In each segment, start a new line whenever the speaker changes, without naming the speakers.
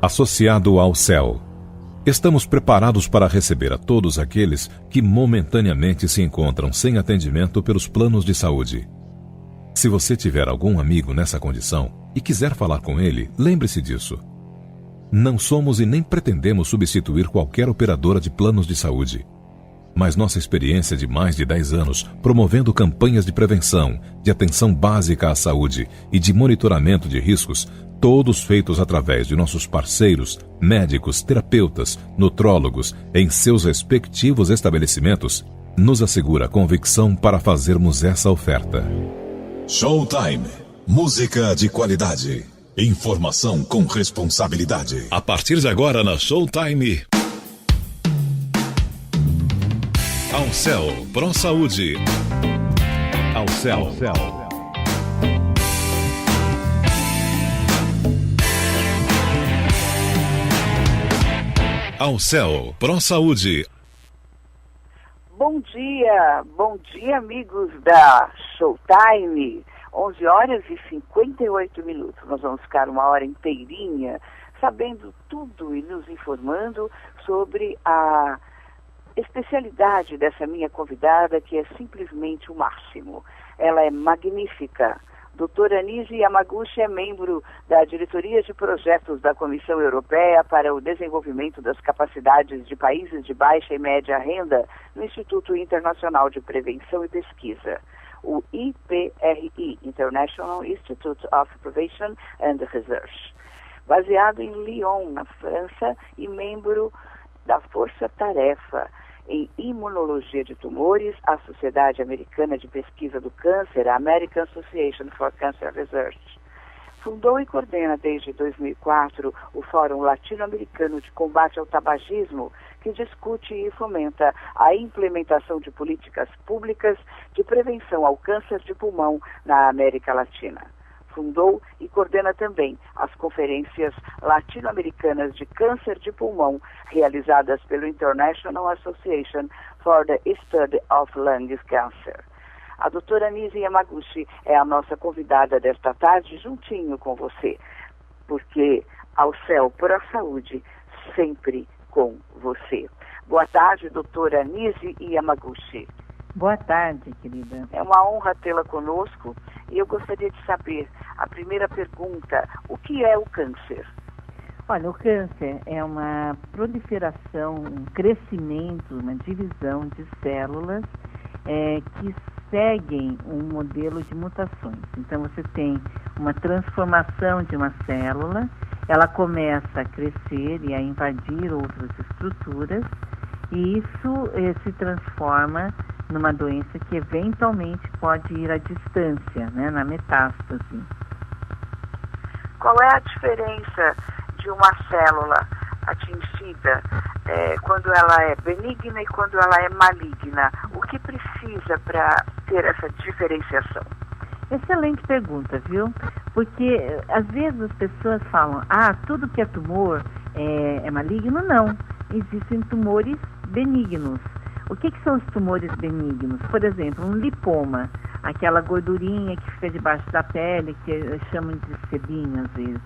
Associado ao CEL. Estamos preparados para receber a todos aqueles que momentaneamente se encontram sem atendimento pelos planos de saúde. Se você tiver algum amigo nessa condição e quiser falar com ele, lembre-se disso. Não somos e nem pretendemos substituir qualquer operadora de planos de saúde. Mas nossa experiência de mais de 10 anos promovendo campanhas de prevenção, de atenção básica à saúde e de monitoramento de riscos, todos feitos através de nossos parceiros, médicos, terapeutas, nutrólogos, em seus respectivos estabelecimentos, nos assegura a convicção para fazermos essa oferta.
Showtime. Música de qualidade. Informação com responsabilidade.
A partir de agora na Showtime. Alcel Pro Saúde. Alcel. Alcel Pro Saúde.
Bom dia amigos da Showtime. 11 horas e 58 minutos. Nós vamos ficar uma hora inteirinha sabendo tudo e nos informando sobre a especialidade dessa minha convidada, que é simplesmente o máximo. Ela é magnífica. Doutora Nise Yamaguchi é membro da Diretoria de Projetos da Comissão Europeia para o Desenvolvimento das Capacidades de Países de Baixa e Média Renda no Instituto Internacional de Prevenção e Pesquisa, o IPRI, International Institute of Prevention and Research, baseado em Lyon, na França, e membro da Força Tarefa em Imunologia de Tumores, a Sociedade Americana de Pesquisa do Câncer, a American Association for Cancer Research. Fundou e coordena desde 2004 o Fórum Latino-Americano de Combate ao Tabagismo, que discute e fomenta a implementação de políticas públicas de prevenção ao câncer de pulmão na América Latina. Fundou e coordena também as conferências latino-americanas de câncer de pulmão, realizadas pelo International Association for the Study of Lung Cancer. A doutora Nise Yamaguchi é a nossa convidada desta tarde, juntinho com você, porque ao céu por a saúde, sempre com você. Boa tarde, doutora Nise Yamaguchi.
Boa tarde, querida.
É uma honra tê-la conosco e eu gostaria de saber, a primeira pergunta, o que é o câncer?
Olha, o câncer é uma proliferação, um crescimento, uma divisão de células que seguem um modelo de mutações. Então, você tem uma transformação de uma célula, ela começa a crescer e a invadir outras estruturas, e isso se transforma numa doença que eventualmente pode ir à distância, né, na metástase.
Qual é a diferença de uma célula atingida quando ela é benigna e quando ela é maligna? O que precisa para ter essa diferenciação?
Excelente pergunta, viu? Porque às vezes as pessoas falam, tudo que é tumor é maligno. Não, existem tumores benignos. O que são os tumores benignos? Por exemplo, um lipoma, aquela gordurinha que fica debaixo da pele, que chamam de sebinho às vezes.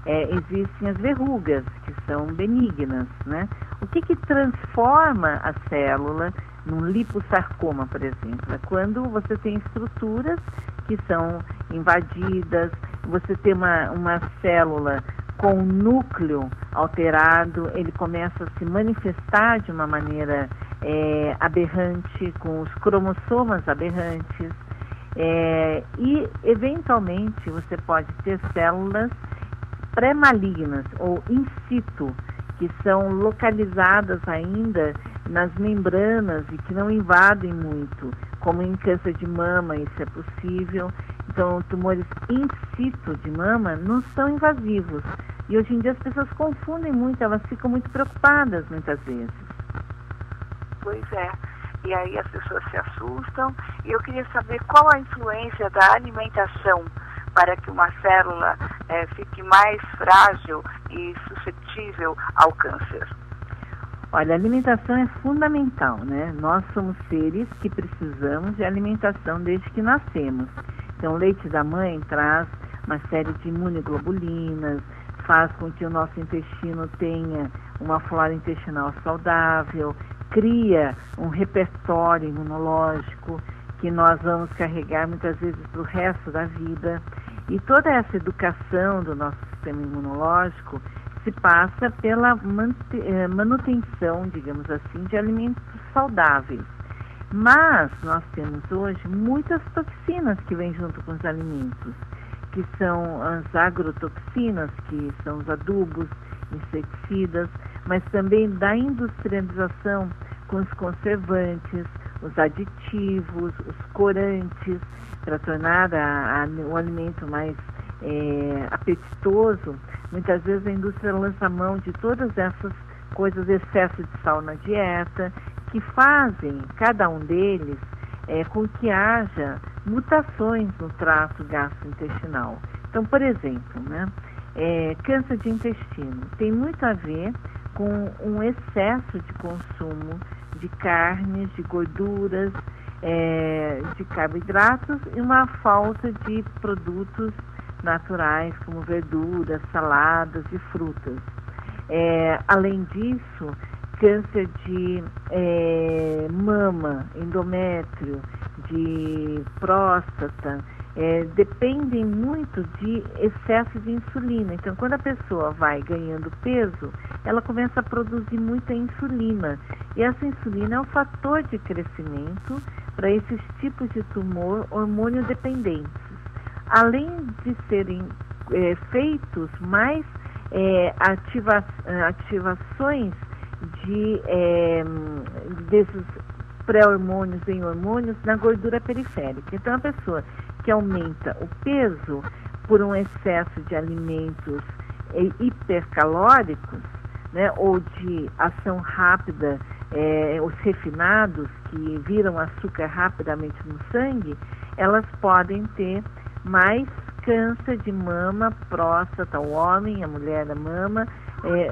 Existem as verrugas, que são benignas, né? O que transforma a célula num liposarcoma, por exemplo? É quando você tem estruturas que são invadidas, você tem uma célula com o núcleo alterado, ele começa a se manifestar de uma maneira aberrante, com os cromossomas aberrantes, e eventualmente você pode ter células pré-malignas ou in situ, que são localizadas ainda nas membranas e que não invadem muito, como em câncer de mama, isso é possível. Então, tumores in situ de mama não são invasivos. E hoje em dia as pessoas confundem muito, elas ficam muito preocupadas muitas vezes.
Pois é. E aí as pessoas se assustam. E eu queria saber qual a influência da alimentação para que uma célula fique mais frágil e suscetível ao câncer.
Olha, a alimentação é fundamental, né? Nós somos seres que precisamos de alimentação desde que nascemos. Então, o leite da mãe traz uma série de imunoglobulinas, faz com que o nosso intestino tenha uma flora intestinal saudável, cria um repertório imunológico que nós vamos carregar muitas vezes para o resto da vida. E toda essa educação do nosso sistema imunológico se passa pela manutenção, digamos assim, de alimentos saudáveis. Mas nós temos hoje muitas toxinas que vêm junto com os alimentos, que são as agrotoxinas, que são os adubos, inseticidas, mas também da industrialização com os conservantes, os aditivos, os corantes, para tornar o alimento mais apetitoso. Muitas vezes a indústria lança mão de todas essas coisas, excesso de sal na dieta, que fazem, cada um deles, com que haja mutações no trato gastrointestinal. Então, por exemplo, câncer de intestino tem muito a ver com um excesso de consumo de carnes, de gorduras, de carboidratos e uma falta de produtos naturais como verduras, saladas e frutas. Além disso, câncer de mama, endométrio, de próstata, dependem muito de excesso de insulina. Então, quando a pessoa vai ganhando peso, ela começa a produzir muita insulina. E essa insulina é um fator de crescimento para esses tipos de tumor hormônio dependentes. Além de serem feitos mais ativações desses pré-hormônios em hormônios na gordura periférica. Então, a pessoa que aumenta o peso por um excesso de alimentos hipercalóricos, ou de ação rápida, os refinados, que viram açúcar rapidamente no sangue, elas podem ter mais câncer de mama, próstata, o homem, a mulher da mama,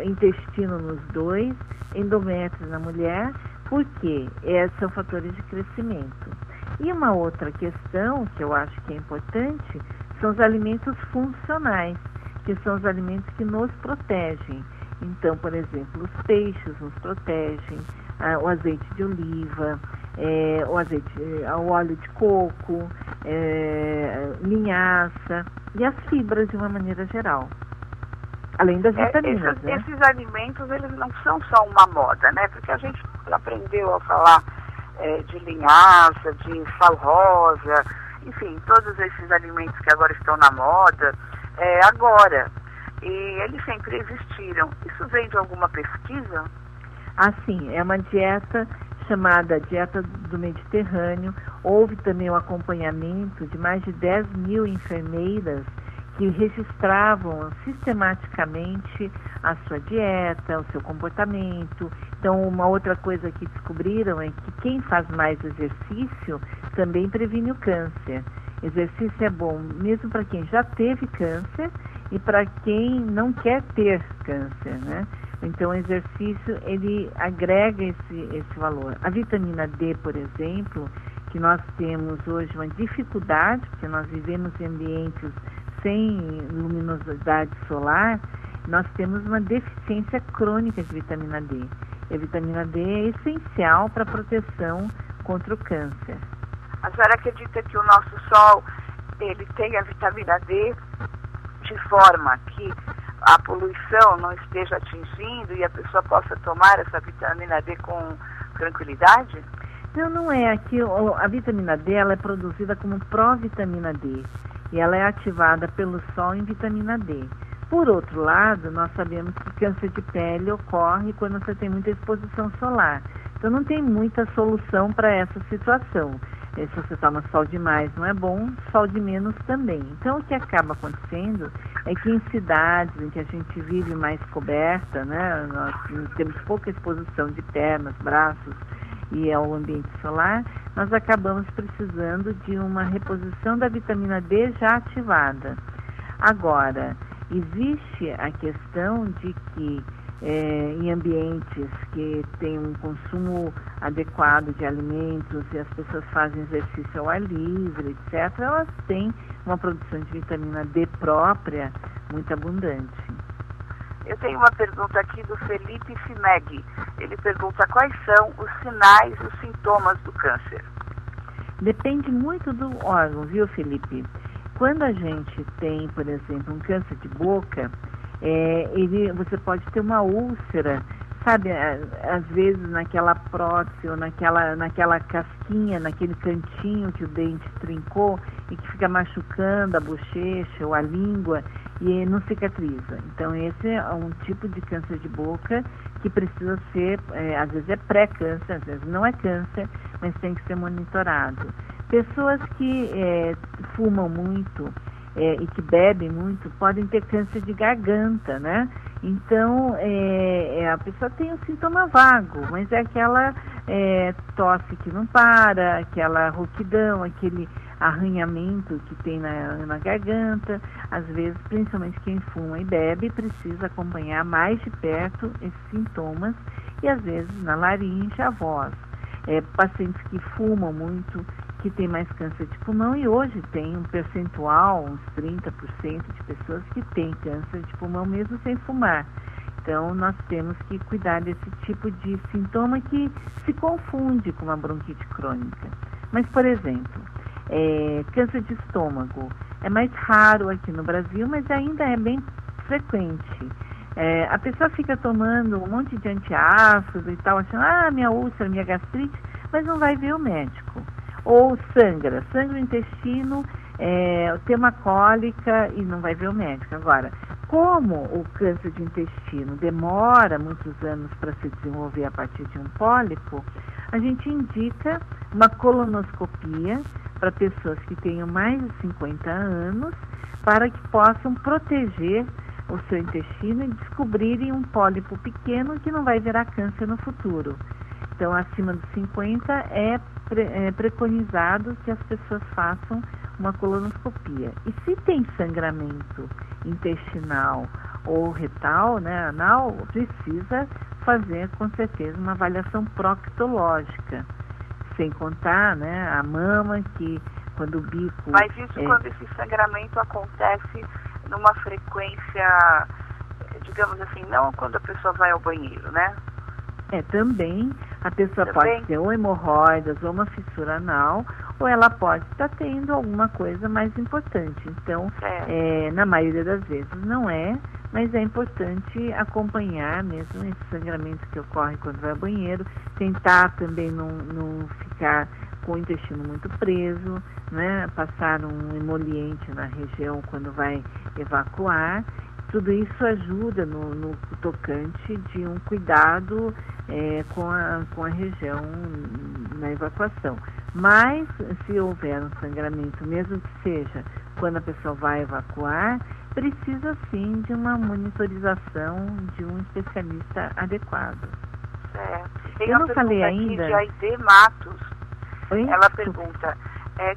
intestino nos dois, endométrio na mulher, porque são fatores de crescimento. E uma outra questão que eu acho que é importante são os alimentos funcionais, que são os alimentos que nos protegem. Então, por exemplo, os peixes nos protegem, o azeite de oliva, o óleo de coco, linhaça e as fibras de uma maneira geral. Além das vitaminas,
esses alimentos, eles não são só uma moda, Porque a gente aprendeu a falar de linhaça, de sal rosa, enfim, todos esses alimentos que agora estão na moda, agora. E eles sempre existiram. Isso vem de alguma pesquisa?
Sim, é uma dieta chamada Dieta do Mediterrâneo. Houve também o acompanhamento de mais de 10 mil enfermeiras que registravam sistematicamente a sua dieta, o seu comportamento. Então, uma outra coisa que descobriram é que quem faz mais exercício também previne o câncer. Exercício é bom mesmo para quem já teve câncer e para quem não quer ter câncer, Então, o exercício, ele agrega esse valor. A vitamina D, por exemplo, que nós temos hoje uma dificuldade, porque nós vivemos em ambientes sem luminosidade solar, nós temos uma deficiência crônica de vitamina D. E a vitamina D é essencial para a proteção contra o câncer.
A senhora acredita que o nosso Sol, ele tem a vitamina D de forma que a poluição não esteja atingindo e a pessoa possa tomar essa vitamina D com tranquilidade?
Não é. Aqui a vitamina D ela é produzida como provitamina D e ela é ativada pelo Sol em vitamina D. Por outro lado, nós sabemos que câncer de pele ocorre quando você tem muita exposição solar. Então não tem muita solução para essa situação. Se você toma sol demais não é bom, sol de menos também. Então o que acaba acontecendo é que em cidades em que a gente vive mais coberta, nós temos pouca exposição de pernas, braços e ao ambiente solar, nós acabamos precisando de uma reposição da vitamina D já ativada. Agora, existe a questão de que em ambientes que tem um consumo adequado de alimentos e as pessoas fazem exercício ao ar livre, etc., elas têm uma produção de vitamina D própria muito abundante.
Eu tenho uma pergunta aqui do Felipe Fineg. Ele pergunta quais são os sinais e os sintomas do câncer.
Depende muito do órgão, viu, Felipe? Quando a gente tem, por exemplo, um câncer de boca, você pode ter uma úlcera, sabe, às vezes naquela prótese ou naquela casquinha, naquele cantinho que o dente trincou e que fica machucando a bochecha ou a língua e não cicatriza. Então esse é um tipo de câncer de boca que precisa ser, às vezes é pré-câncer, às vezes não é câncer, mas tem que ser monitorado. Pessoas que fumam muito e que bebem muito podem ter câncer de garganta, né? Então, a pessoa tem um sintoma vago, mas é aquela tosse que não para, aquela rouquidão, aquele arranhamento que tem na garganta. Às vezes, principalmente quem fuma e bebe, precisa acompanhar mais de perto esses sintomas e, às vezes, na laringe, a voz. Pacientes que fumam muito, que tem mais câncer de pulmão, e hoje tem um percentual, uns 30% de pessoas que têm câncer de pulmão mesmo sem fumar. Então, nós temos que cuidar desse tipo de sintoma que se confunde com uma bronquite crônica. Mas, por exemplo, câncer de estômago é mais raro aqui no Brasil, mas ainda é bem frequente. A pessoa fica tomando um monte de antiácido e tal, achando, minha úlcera, minha gastrite, mas não vai ver o médico. Ou sangra o intestino, tem uma cólica e não vai ver o médico. Agora, como o câncer de intestino demora muitos anos para se desenvolver a partir de um pólipo, a gente indica uma colonoscopia para pessoas que tenham mais de 50 anos, para que possam proteger o seu intestino e descobrirem um pólipo pequeno que não vai virar câncer no futuro. Então, acima dos 50 é preconizado que as pessoas façam uma colonoscopia. E se tem sangramento intestinal ou retal, né, anal, precisa fazer com certeza uma avaliação proctológica, sem contar, né, a mama, que quando o bico...
Mas isso quando esse sangramento acontece numa frequência, digamos assim, não quando a pessoa vai ao banheiro, né?
Também a pessoa pode ter ou hemorroidas ou uma fissura anal, ou ela pode estar tendo alguma coisa mais importante. Então, na maioria das vezes não é, mas é importante acompanhar mesmo esse sangramento que ocorre quando vai ao banheiro, tentar também não ficar com o intestino muito preso, né? Passar um emoliente na região quando vai evacuar. Tudo isso ajuda no tocante de um cuidado com a região na evacuação. Mas, se houver um sangramento, mesmo que seja quando a pessoa vai evacuar, precisa sim de uma monitorização de um especialista adequado.
Tem
Eu não falei ainda...
de Aide Matos.
Oi?
Ela pergunta,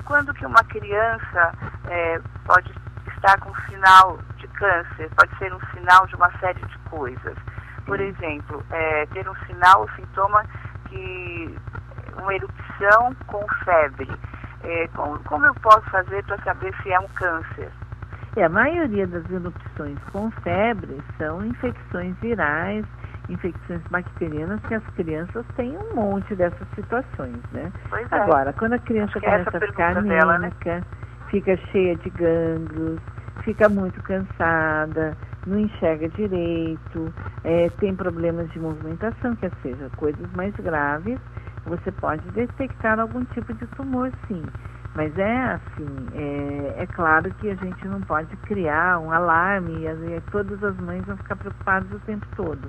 quando que uma criança pode estar com sinal de câncer? Pode ser um sinal de uma série de coisas. Por exemplo, ter um sinal, um sintoma que uma erupção com febre. Como eu posso fazer para saber se é um câncer?
A maioria das erupções com febre são infecções virais, infecções bacterianas, que as crianças têm um monte dessas situações, né?
Pois
Agora, quando a criança começa a ficar anêmica, né? Fica cheia de gânglios, fica muito cansada, não enxerga direito, tem problemas de movimentação, quer seja, coisas mais graves, você pode detectar algum tipo de tumor, sim. Mas é claro que a gente não pode criar um alarme e todas as mães vão ficar preocupadas o tempo todo.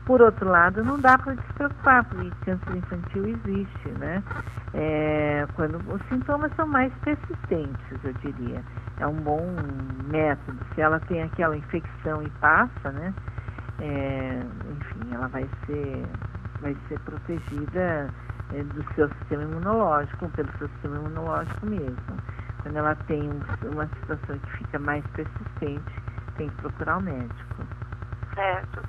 Por outro lado, não dá para despreocupar, porque câncer infantil existe, né? Quando os sintomas são mais persistentes, eu diria. É um bom método. Se ela tem aquela infecção e passa, né? Enfim, ela vai ser protegida do seu sistema imunológico, pelo seu sistema imunológico mesmo. Quando ela tem uma situação que fica mais persistente, tem que procurar o médico.
Certo.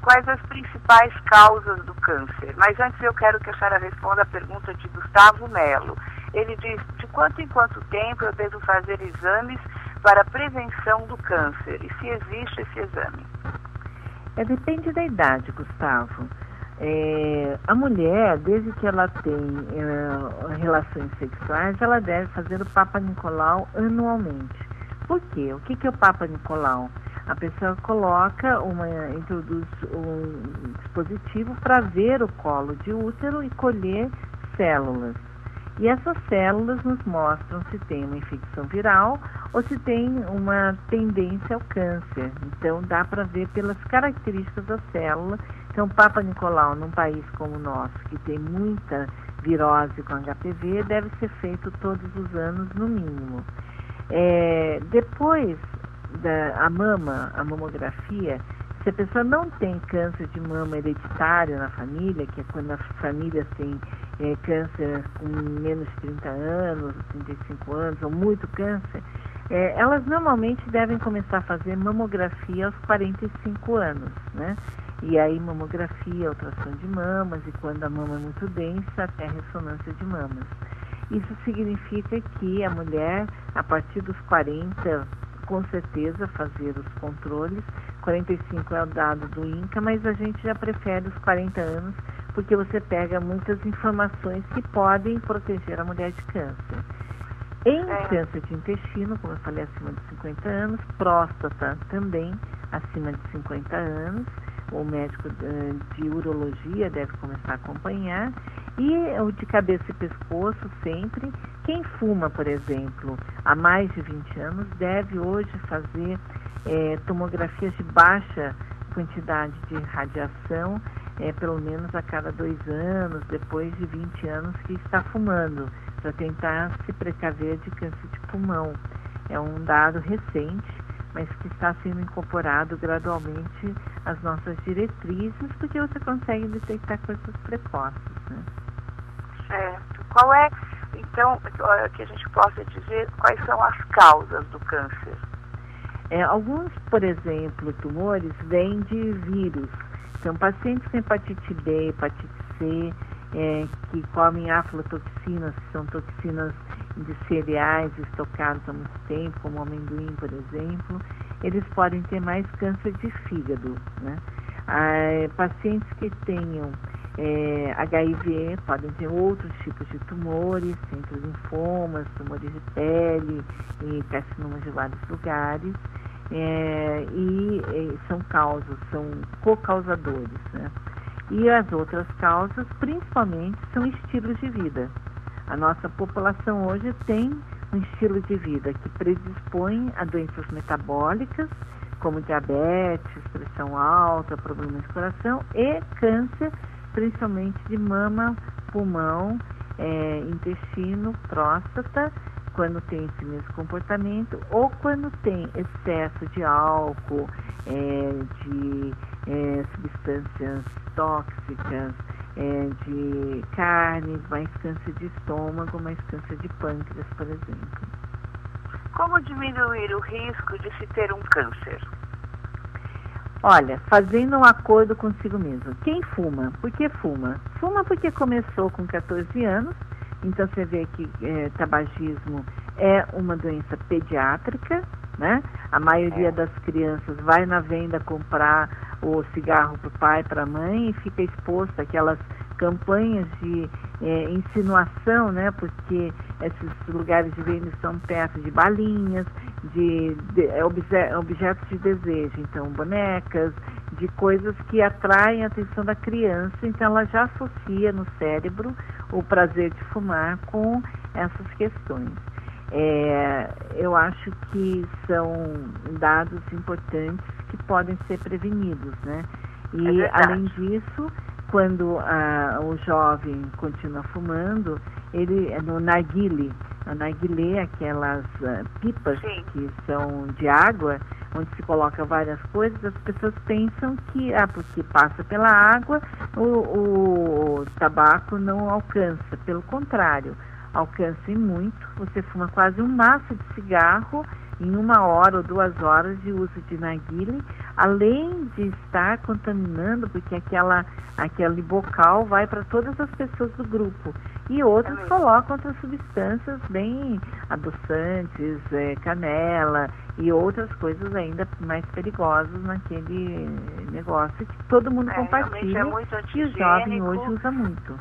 Quais as principais causas do câncer? Mas antes eu quero que a senhora responda a pergunta de Gustavo Melo. Ele diz, de quanto em quanto tempo eu devo fazer exames para a prevenção do câncer? E se existe esse exame?
Depende da idade, Gustavo. A mulher, desde que ela tem relações sexuais, ela deve fazer o Papa Nicolau anualmente. Por quê? O que é o Papa Nicolau? A pessoa introduz um dispositivo para ver o colo de útero e colher células. E essas células nos mostram se tem uma infecção viral ou se tem uma tendência ao câncer. Então, dá para ver pelas características da célula. Então, o Papa Nicolau, num país como o nosso, que tem muita virose com HPV, deve ser feito todos os anos, no mínimo. Depois a mamografia, se a pessoa não tem câncer de mama hereditário na família, que é quando as famílias têm câncer com menos de 30 anos, 35 anos, ou muito câncer, elas normalmente devem começar a fazer mamografia aos 45 anos, né? E aí mamografia, ultrassom de mamas, e quando a mama é muito densa, até ressonância de mamas. Isso significa que a mulher, a partir dos 40, com certeza fazer os controles. 45 é o dado do INCA, mas a gente já prefere os 40 anos, porque você pega muitas informações que podem proteger a mulher de câncer. Em câncer de intestino, como eu falei, acima de 50 anos, próstata também acima de 50 anos, o médico de urologia deve começar a acompanhar, e o de cabeça e pescoço sempre. Quem fuma, por exemplo, há mais de 20 anos, deve hoje fazer tomografias de baixa quantidade de radiação, pelo menos a cada 2 anos, depois de 20 anos que está fumando, para tentar se precaver de câncer de pulmão. É um dado recente, mas que está sendo incorporado gradualmente às nossas diretrizes, porque você consegue detectar coisas precoces, né?
Certo. Qual é, então, que a gente possa dizer quais são as causas do câncer?
Alguns, por exemplo, tumores vêm de vírus. Então, pacientes com hepatite B, hepatite C, que comem aflatoxinas, que são toxinas de cereais estocados há muito tempo, como o amendoim, por exemplo, eles podem ter mais câncer de fígado, né? Pacientes que tenham HIV podem ter outros tipos de tumores, entre linfomas, tumores de pele e carcinomas de vários lugares, e são co-causadores, né? E as outras causas, principalmente, são estilos de vida. A nossa população hoje tem um estilo de vida que predispõe a doenças metabólicas, como diabetes, pressão alta, problemas de coração e câncer, principalmente de mama, pulmão, intestino, próstata, quando tem esse mesmo comportamento, ou quando tem excesso de álcool, de substâncias tóxicas, de carnes, mais câncer de estômago, mais câncer de pâncreas, por exemplo.
Como diminuir o risco de se ter um câncer?
Olha, fazendo um acordo consigo mesmo. Quem fuma? Por que fuma? Fuma porque começou com 14 anos, então você vê que tabagismo é uma doença pediátrica, né? A maioria das crianças vai na venda comprar o cigarro para o pai, para a mãe, e fica exposto àquelas campanhas de insinuação, né? Porque esses lugares de venda estão perto de balinhas, de objetos de desejo, então bonecas, de coisas que atraem a atenção da criança, então ela já associa no cérebro o prazer de fumar com essas questões. Eu acho que são dados importantes que podem ser prevenidos, né? E além disso, quando o jovem continua fumando, ele no narguilé, aquelas pipas que são de água, onde se coloca várias coisas, as pessoas pensam que, porque passa pela água, o tabaco não alcança. Pelo contrário, alcança e muito. Você fuma quase um maço de cigarro em 1 hora ou 2 horas de uso de narguilé, além de estar contaminando, porque aquele bocal vai para todas as pessoas do grupo. E outros colocam outras substâncias bem adoçantes, canela e outras coisas ainda mais perigosas naquele negócio que todo mundo compartilha, e o jovem hoje usa muito.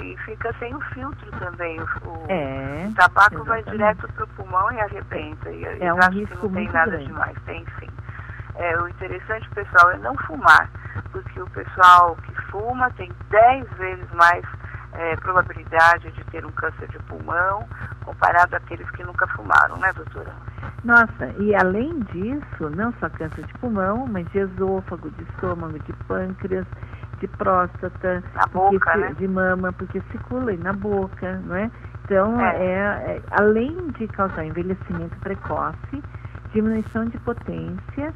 E fica sem o filtro também. O
exatamente.
tabaco vai direto para o pulmão e arrebenta. E
um
acho
risco
que não tem
muito
nada
grande.
demais, tem sim. O interessante, pessoal, é não fumar, porque o pessoal que fuma tem 10 vezes mais probabilidade de ter um câncer de pulmão comparado àqueles que nunca fumaram, né, doutora?
Nossa, e além disso, não só câncer de pulmão, mas de esôfago, de estômago, de pâncreas, de próstata,
Na boca, né?
de mama, porque circula aí na boca, não é? Então, além de causar envelhecimento precoce, diminuição de potência,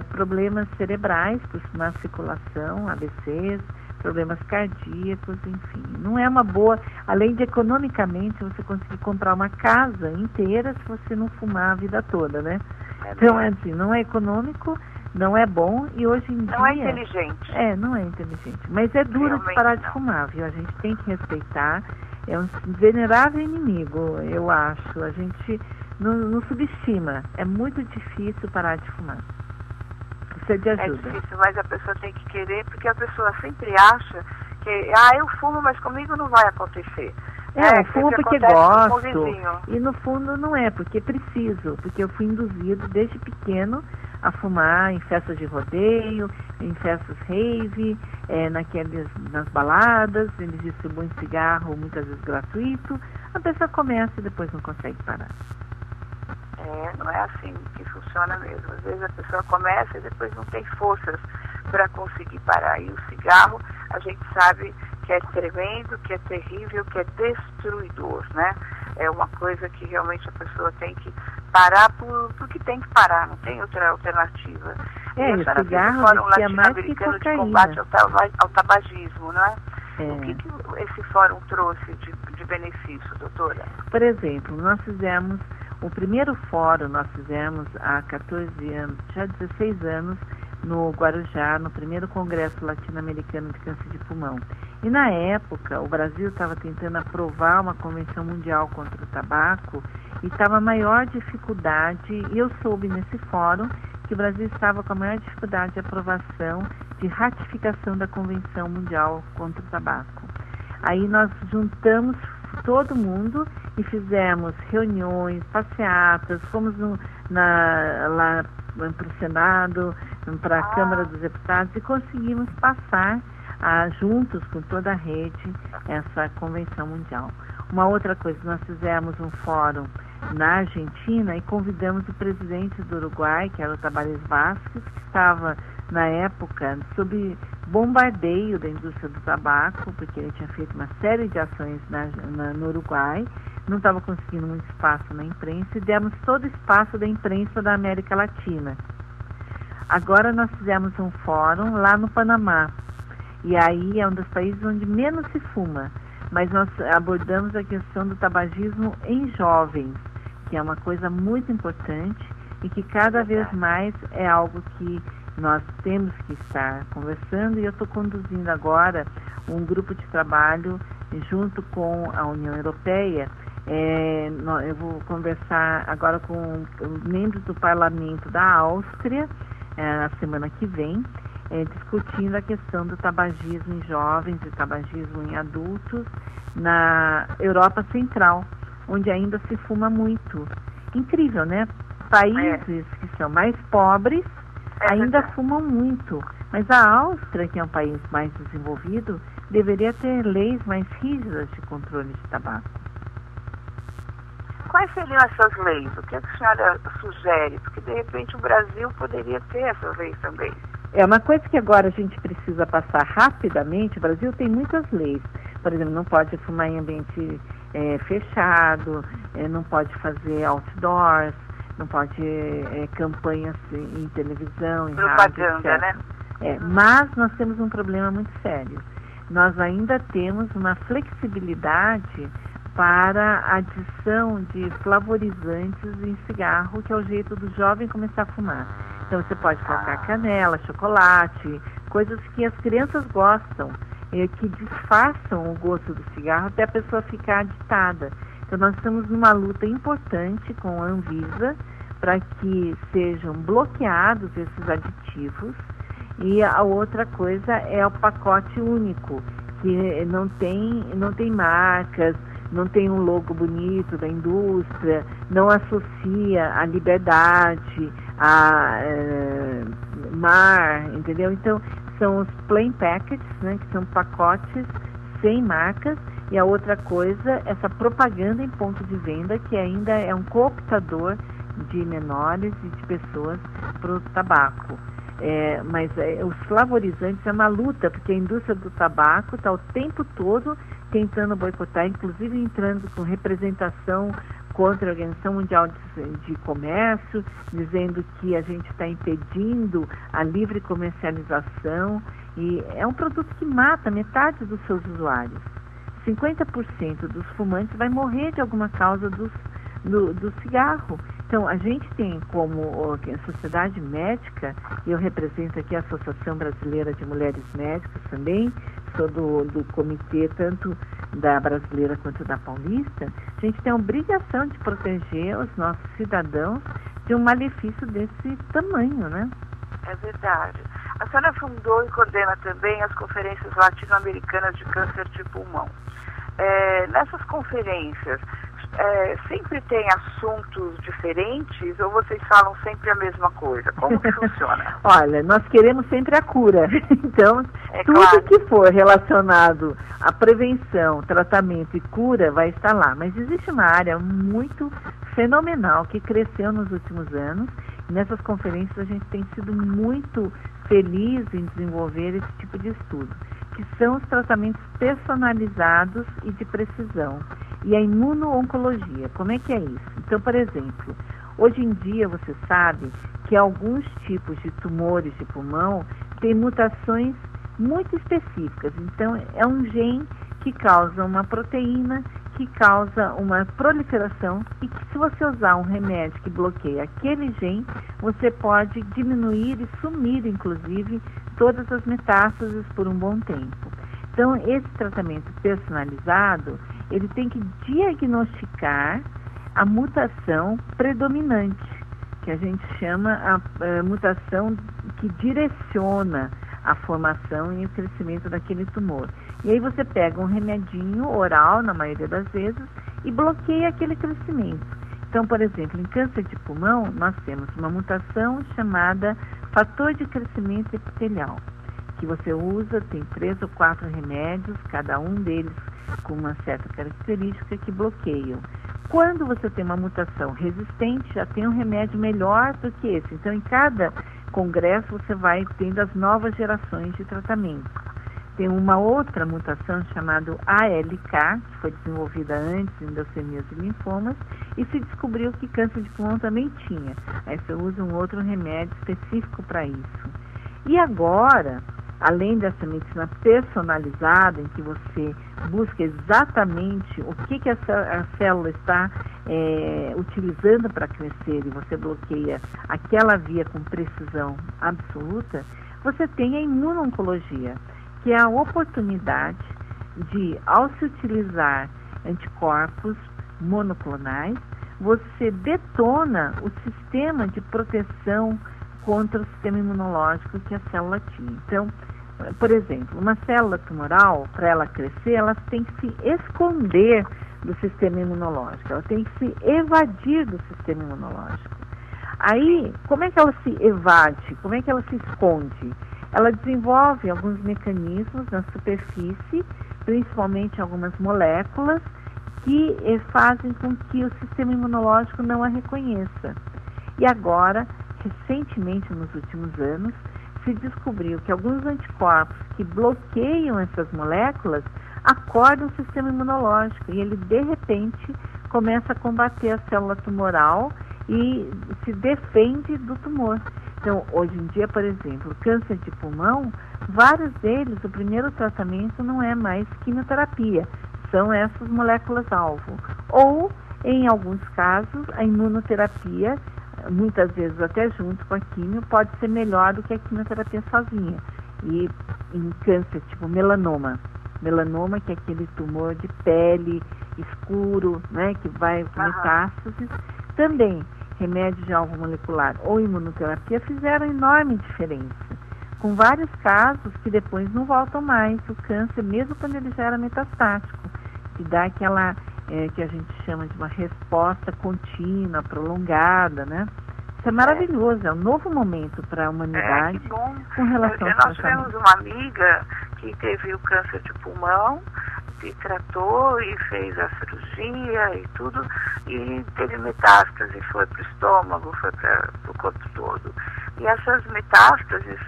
problemas cerebrais na circulação, AVCs, problemas cardíacos, enfim. Não é uma boa, além de economicamente você conseguir comprar uma casa inteira se você não fumar a vida toda, né? Então, assim, não é econômico, não é bom, e hoje em dia...
Não é inteligente.
Não é inteligente. Mas é duro
Realmente
de parar
não.
de fumar, viu? A gente tem que respeitar. É um venerável inimigo, eu acho. A gente não subestima. É muito difícil parar de fumar. Precisa de ajuda.
É difícil, mas a pessoa tem que querer, porque a pessoa sempre acha que, eu fumo, mas comigo não vai acontecer.
Eu fumo porque
acontece com o
gosto.
vizinho.
E no fundo não é, porque preciso. Porque eu fui induzido desde pequeno a fumar em festas de rodeio, em festas rave, nas baladas, eles distribuem cigarro muitas vezes gratuito. A pessoa começa e depois não consegue parar.
Não é assim que funciona mesmo. Às vezes a pessoa começa e depois não tem forças para conseguir parar. E o cigarro, a gente sabe que é tremendo, que é terrível, que é destruidor, né? É uma coisa que realmente a pessoa tem que parar porque tem que parar, não tem outra alternativa.
O cigarro
Fórum
é mais que
Latino-Americano de
cocaína.
Combate ao Tabagismo, não é? O que esse fórum trouxe de benefício, doutora?
Por exemplo, nós fizemos o primeiro fórum, há 14 anos, já 16 anos, no Guarujá, no primeiro Congresso Latino-Americano de Câncer de Pulmão. E na época, o Brasil estava tentando aprovar uma convenção mundial contra o tabaco e estava a maior dificuldade, e eu soube nesse fórum que o Brasil estava com a maior dificuldade de aprovação, de ratificação da Convenção Mundial contra o Tabaco. Aí nós juntamos todo mundo e fizemos reuniões, passeatas, fomos lá para o Senado, para a Câmara dos Deputados e conseguimos passar juntos com toda a rede essa Convenção Mundial. Uma outra coisa, nós fizemos um fórum na Argentina e convidamos o presidente do Uruguai, que era o Tabarés Vázquez, que estava na época sob bombardeio da indústria do tabaco, porque ele tinha feito uma série de ações no Uruguai, não estava conseguindo muito espaço na imprensa e demos todo o espaço da imprensa da América Latina. Agora nós fizemos um fórum lá no Panamá, e aí é um dos países onde menos se fuma, mas nós abordamos a questão do tabagismo em jovens, que é uma coisa muito importante e que cada vez mais é algo que nós temos que estar conversando, e eu estou conduzindo agora um grupo de trabalho junto com a União Europeia. Eu vou conversar agora com membros do Parlamento da Áustria na semana que vem, discutindo a questão do tabagismo em jovens e tabagismo em adultos na Europa Central, onde ainda se fuma muito. Incrível, né? Países que são mais pobres ainda fumam muito, mas a Áustria, que é um país mais desenvolvido, deveria ter leis mais rígidas de controle de tabaco.
Quais seriam essas leis? O que a senhora sugere? Porque, de repente, o Brasil poderia ter essas leis também.
É uma coisa que agora a gente precisa passar rapidamente. O Brasil tem muitas leis. Por exemplo, não pode fumar em ambiente fechado, não pode fazer outdoors, não pode campanhas em televisão, em
propaganda,
rádio, etc. Mas nós temos um problema muito sério. Nós ainda temos uma flexibilidade para a adição de flavorizantes em cigarro, que é o jeito do jovem começar a fumar. Então você pode colocar canela, chocolate, coisas que as crianças gostam, que disfarçam o gosto do cigarro até a pessoa ficar agitada. Então nós estamos numa luta importante com a Anvisa para que sejam bloqueados esses aditivos. E a outra coisa é o pacote único, que não tem marcas, não tem um logo bonito da indústria, não associa a liberdade, a mar, entendeu? Então, são os plain packets, né, que são pacotes sem marcas, e a outra coisa, essa propaganda em ponto de venda, que ainda é um cooptador de menores e de pessoas para o tabaco. Mas os flavorizantes é uma luta, porque a indústria do tabaco está o tempo todo tentando boicotar, inclusive entrando com representação contra a Organização Mundial de Comércio, dizendo que a gente está impedindo a livre comercialização, e é um produto que mata metade dos seus usuários. 50% dos fumantes vai morrer de alguma causa do cigarro. Então, a gente tem como sociedade médica, e eu represento aqui a Associação Brasileira de Mulheres Médicas também, sou do comitê tanto da brasileira quanto da paulista, a gente tem a obrigação de proteger os nossos cidadãos de um malefício desse tamanho, né?
É verdade. A senhora fundou e coordena também as conferências latino-americanas de câncer de pulmão. Nessas conferências, sempre tem assuntos diferentes ou vocês falam sempre a mesma coisa? Como que funciona?
Olha, nós queremos sempre a cura. Então, tudo
claro
que for relacionado à prevenção, tratamento e cura vai estar lá. Mas existe uma área muito fenomenal que cresceu nos últimos anos. E nessas conferências a gente tem sido muito feliz em desenvolver esse tipo de estudo, que são os tratamentos personalizados e de precisão. E a imuno-oncologia, como é que é isso? Então, por exemplo, hoje em dia você sabe que alguns tipos de tumores de pulmão têm mutações muito específicas. Então, é um gene que causa uma proteína, que causa uma proliferação, e que se você usar um remédio que bloqueia aquele gene, você pode diminuir e sumir, inclusive, todas as metástases por um bom tempo. Então, esse tratamento personalizado, ele tem que diagnosticar a mutação predominante, que a gente chama a mutação que direciona a formação e o crescimento daquele tumor. E aí você pega um remedinho oral, na maioria das vezes, e bloqueia aquele crescimento. Então, por exemplo, em câncer de pulmão, nós temos uma mutação chamada fator de crescimento epitelial, que você usa, tem 3 ou 4 remédios, cada um deles com uma certa característica que bloqueiam. Quando você tem uma mutação resistente, já tem um remédio melhor do que esse. Então, em cada congresso, você vai tendo as novas gerações de tratamento. Tem uma outra mutação chamada ALK, que foi desenvolvida antes em leucemias e linfomas, e se descobriu que câncer de pulmão também tinha. Aí você usa um outro remédio específico para isso. E agora, além dessa medicina personalizada, em que você busca exatamente o que a célula está utilizando para crescer, e você bloqueia aquela via com precisão absoluta, você tem a imuno-oncologia, que é a oportunidade de, ao se utilizar anticorpos monoclonais, você detona o sistema de proteção contra o sistema imunológico que a célula tinha. Então, por exemplo, uma célula tumoral, para ela crescer, ela tem que se esconder do sistema imunológico, ela tem que se evadir do sistema imunológico. Aí, como é que ela se evade? Como é que ela se esconde? Ela desenvolve alguns mecanismos na superfície, principalmente algumas moléculas, que fazem com que o sistema imunológico não a reconheça. E agora, recentemente, nos últimos anos, se descobriu que alguns anticorpos que bloqueiam essas moléculas acordam o sistema imunológico e ele, de repente, começa a combater a célula tumoral e se defende do tumor. Então, hoje em dia, por exemplo, câncer de pulmão, vários deles, o primeiro tratamento não é mais quimioterapia, são essas moléculas-alvo. Ou, em alguns casos, a imunoterapia, muitas vezes até junto com a quimio, pode ser melhor do que a quimioterapia sozinha. E em câncer, tipo melanoma, que é aquele tumor de pele escuro, né, que vai com metástases, também remédios de alvo molecular ou imunoterapia fizeram enorme diferença, com vários casos que depois não voltam mais o câncer, mesmo quando ele já era metastático, que dá aquela que a gente chama de uma resposta contínua, prolongada, né? Isso é maravilhoso, é um novo momento para a humanidade
que bom.
Com relação ao
nós tivemos uma amiga que teve o câncer de pulmão, se tratou e fez a cirurgia e tudo, e teve metástase, foi para o estômago, foi para o corpo todo. E essas metástases,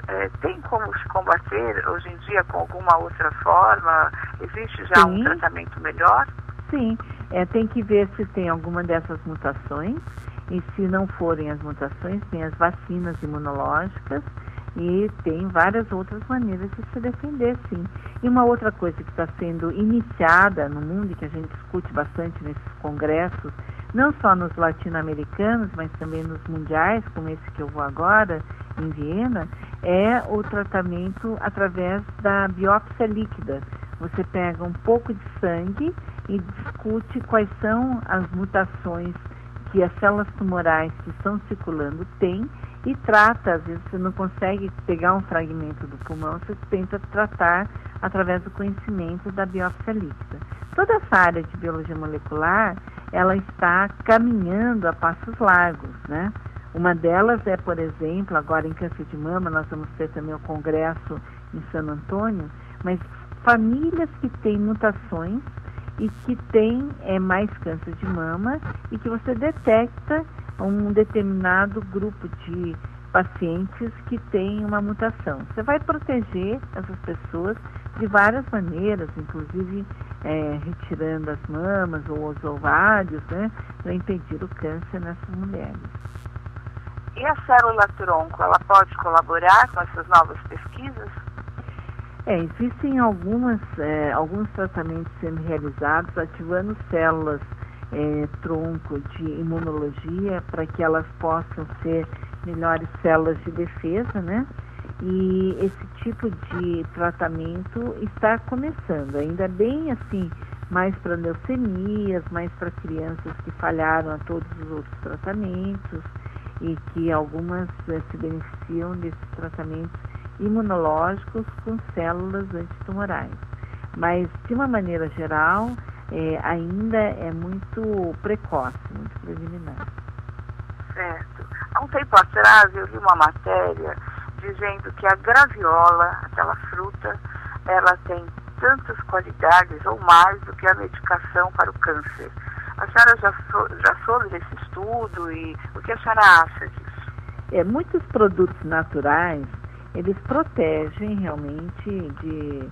tem como se combater hoje em dia com alguma outra forma? Existe já um tratamento melhor?
Sim, tem que ver se tem alguma dessas mutações, e se não forem as mutações, tem as vacinas imunológicas, e tem várias outras maneiras de se defender, sim. E uma outra coisa que está sendo iniciada no mundo, e que a gente discute bastante nesses congressos, não só nos latino-americanos, mas também nos mundiais, como esse que eu vou agora, em Viena, é o tratamento através da biópsia líquida. Você pega um pouco de sangue e discute quais são as mutações que as células tumorais que estão circulando têm, e trata. Às vezes você não consegue pegar um fragmento do pulmão, você tenta tratar através do conhecimento da biópsia líquida. Toda essa área de biologia molecular, ela está caminhando a passos largos, né? Uma delas é, por exemplo, agora em câncer de mama, nós vamos ter também o congresso em San Antônio, mas famílias que têm mutações e que têm mais câncer de mama, e que você detecta um determinado grupo de pacientes que têm uma mutação. Você vai proteger essas pessoas de várias maneiras, inclusive retirando as mamas ou os ovários, né, para impedir o câncer nessas mulheres.
E a célula-tronco, ela pode colaborar com essas novas pesquisas?
Existem alguns tratamentos sendo realizados ativando células tronco de imunologia para que elas possam ser melhores células de defesa, né? E esse tipo de tratamento está começando, ainda bem assim, mais para leucemias, mais para crianças que falharam a todos os outros tratamentos, e que algumas se beneficiam desses tratamentos imunológicos com células antitumorais. Mas, de uma maneira geral, ainda é muito precoce, muito preliminar.
Certo. Há um tempo atrás eu li uma matéria dizendo que a graviola, aquela fruta, ela tem tantas qualidades ou mais do que a medicação para o câncer. A senhora já soube desse estudo, e o que a senhora acha disso?
Muitos produtos naturais, eles protegem realmente de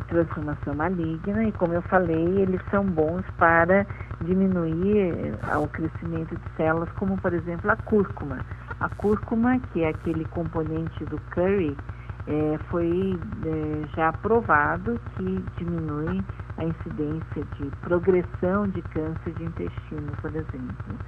transformação maligna, e como eu falei, eles são bons para diminuir o crescimento de células, como por exemplo a cúrcuma. A cúrcuma, que é aquele componente do curry, foi já provado que diminui a incidência de progressão de câncer de intestino, por exemplo.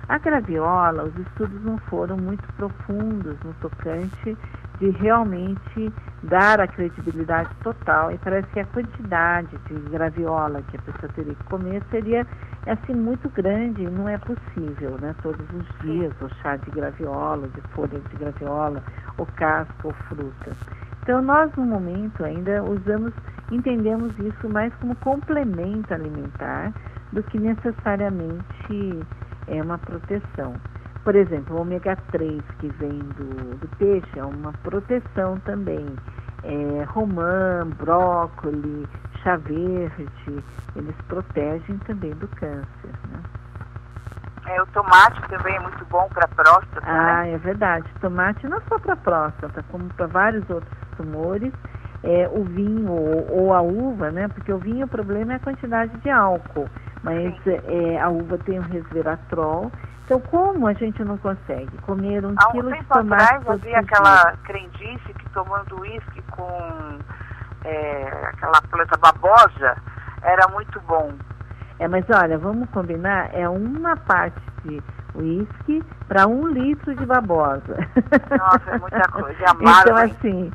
A graviola, os estudos não foram muito profundos no tocante de realmente dar a credibilidade total, e parece que a quantidade de graviola que a pessoa teria que comer seria assim muito grande, e não é possível, né? Todos os dias, o chá de graviola, de folha de graviola, ou casca, ou fruta. Então nós no momento ainda entendemos isso mais como complemento alimentar do que necessariamente uma proteção. Por exemplo, o ômega 3 que vem do peixe é uma proteção também. Romã, brócolis, chá verde, eles protegem também do câncer, né?
O tomate também é muito bom para a próstata, né?
É verdade. Tomate não só para a próstata, como para vários outros tumores. O vinho ou a uva, né? Porque o vinho, o problema é a quantidade de álcool, mas a uva tem o resveratrol. Então, como a gente não consegue comer um quilo de tomate
atrás, havia aquela crendice que tomando uísque com aquela planta babosa, era muito bom.
Mas olha, vamos combinar, é uma parte de uísque para 1 litro de babosa.
Nossa, é muita coisa, é amargo.
Então, assim,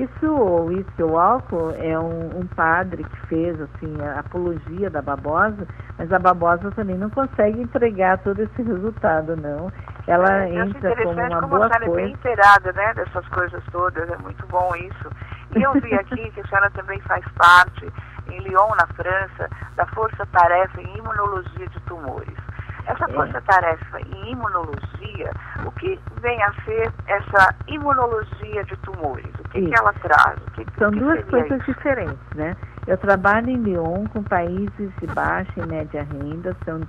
isso, o uísque ou álcool, é um padre que fez, assim, a apologia da babosa, mas a babosa também não consegue entregar todo esse resultado, não. Ela entra como uma boa coisa. A senhora é bem inteirada,
né, dessas coisas todas, é muito bom isso. E eu vi aqui que a senhora também faz parte, em Lyon, na França, da Força-Tarefa em Imunologia de Tumores. Essa força-tarefa em imunologia, o que vem a ser essa imunologia de tumores? O que ela traz?
São duas coisas diferentes, né? Eu trabalho em Lyon com países de baixa e média renda, são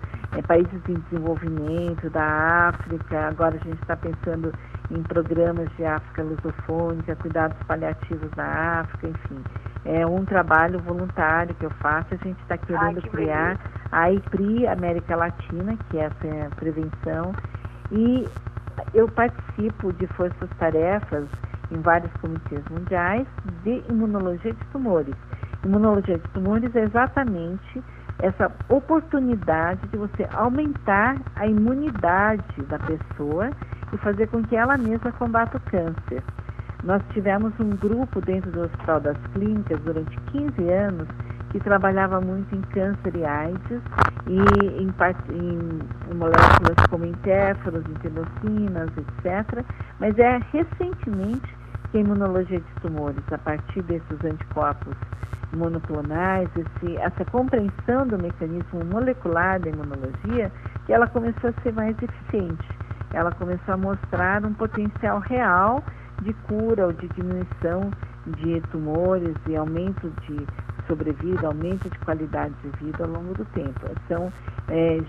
países em desenvolvimento da África. Agora a gente está pensando em programas de África lusofônica, cuidados paliativos na África, enfim. É um trabalho voluntário que eu faço. A gente está querendo criar a IPRI América Latina, que é essa prevenção, e eu participo de forças-tarefas em vários comitês mundiais de imunologia de tumores. Imunologia de tumores é exatamente essa oportunidade de você aumentar a imunidade da pessoa e fazer com que ela mesma combata o câncer. Nós tivemos um grupo dentro do Hospital das Clínicas durante 15 anos que trabalhava muito em câncer e AIDS e em moléculas como interferons, interleucinas, etc. Mas é recentemente que a imunologia de tumores, a partir desses anticorpos monoclonais, essa compreensão do mecanismo molecular da imunologia, que ela começou a ser mais eficiente. Ela começou a mostrar um potencial real de cura ou de diminuição de tumores e aumento de sobrevida, aumento de qualidade de vida ao longo do tempo. São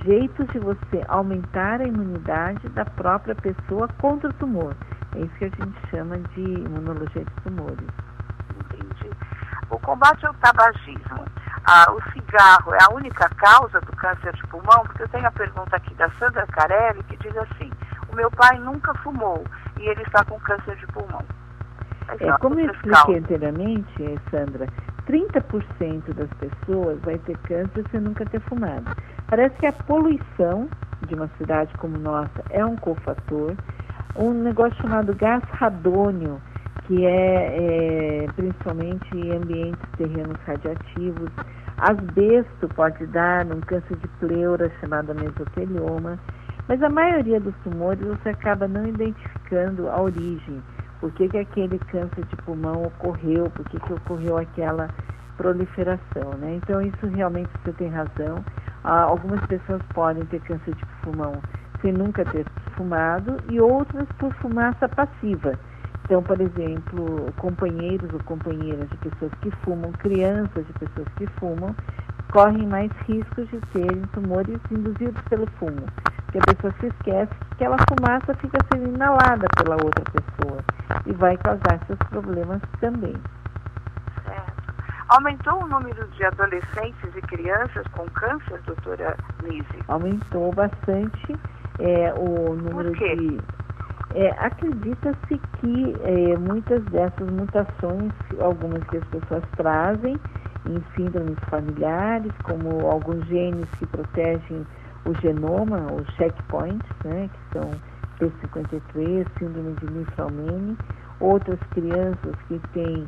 jeitos de você aumentar a imunidade da própria pessoa contra o tumor. É isso que a gente chama de imunologia de tumores.
Entendi. O combate ao tabagismo. O cigarro é a única causa do câncer de pulmão? Porque eu tenho a pergunta aqui da Sandra Carelli, que diz assim: o meu pai nunca fumou e ele está com câncer de pulmão.
Como eu expliquei anteriormente, Sandra, 30% das pessoas vai ter câncer sem nunca ter fumado. Parece que a poluição de uma cidade como nossa é um cofator. Um negócio chamado gás radônio, que é principalmente em ambientes terrenos radiativos. Asbesto pode dar um câncer de pleura chamado mesotelioma. Mas a maioria dos tumores você acaba não identificando a origem. Por que aquele câncer de pulmão ocorreu, por que ocorreu aquela proliferação, né? Então isso realmente você tem razão. Algumas pessoas podem ter câncer de pulmão sem nunca ter fumado e outras por fumaça passiva. Então, por exemplo, companheiros ou companheiras de pessoas que fumam, crianças de pessoas que fumam, correm mais riscos de terem tumores induzidos pelo fumo. Porque a pessoa se esquece que aquela fumaça fica sendo inalada pela outra pessoa e vai causar seus problemas também.
Certo. Aumentou o número de adolescentes e crianças com câncer, doutora Nise?
Aumentou bastante o número de... acredita-se que muitas dessas mutações, algumas que as pessoas trazem em síndromes familiares, como alguns genes que protegem o genoma, os checkpoints, né, que são P53, síndrome de Niflheim, outras crianças que têm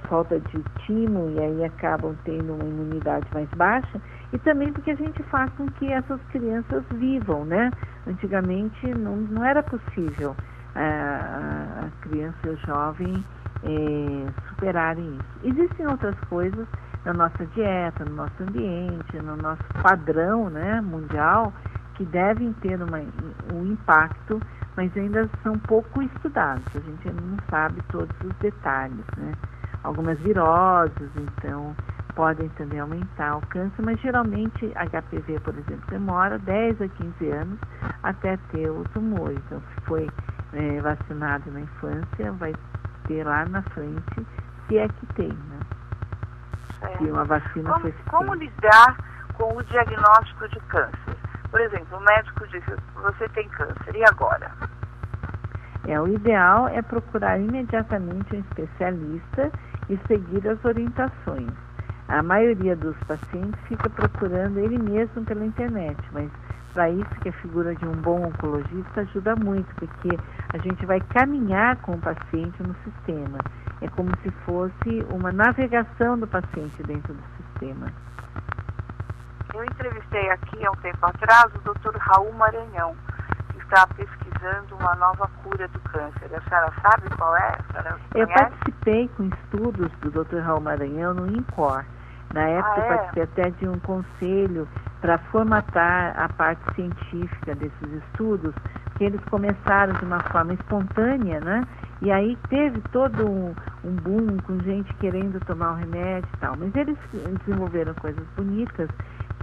falta de timo e aí acabam tendo uma imunidade mais baixa, e também porque a gente faz com que essas crianças vivam, né? Antigamente não era possível a criança e o jovem superarem isso. Existem outras coisas na nossa dieta, no nosso ambiente, no nosso padrão, né, mundial, que devem ter um impacto, mas ainda são pouco estudados. A gente ainda não sabe todos os detalhes, né? Algumas viroses, então, podem também aumentar o câncer, mas geralmente HPV, por exemplo, demora 10 a 15 anos até ter o tumor. Então, se foi vacinado na infância, vai ter lá na frente, se é que tem, né? Se uma vacina foi feita.
Como lidar com o diagnóstico de câncer? Por exemplo, o médico diz: você tem câncer, e agora?
O ideal é procurar imediatamente um especialista e seguir as orientações. A maioria dos pacientes fica procurando ele mesmo pela internet, mas para isso que a figura de um bom oncologista ajuda muito, porque a gente vai caminhar com o paciente no sistema. É como se fosse uma navegação do paciente dentro do sistema.
Eu entrevistei aqui há um tempo atrás o Dr. Raul Maranhão, que está pesquisando uma nova cura do câncer. A senhora sabe qual é?
Eu participei com estudos do Dr. Raul Maranhão no INCOR. Na época eu participei até de um conselho para formatar a parte científica desses estudos, que eles começaram de uma forma espontânea, né? E aí teve todo um boom com gente querendo tomar o remédio e tal. Mas eles desenvolveram coisas bonitas,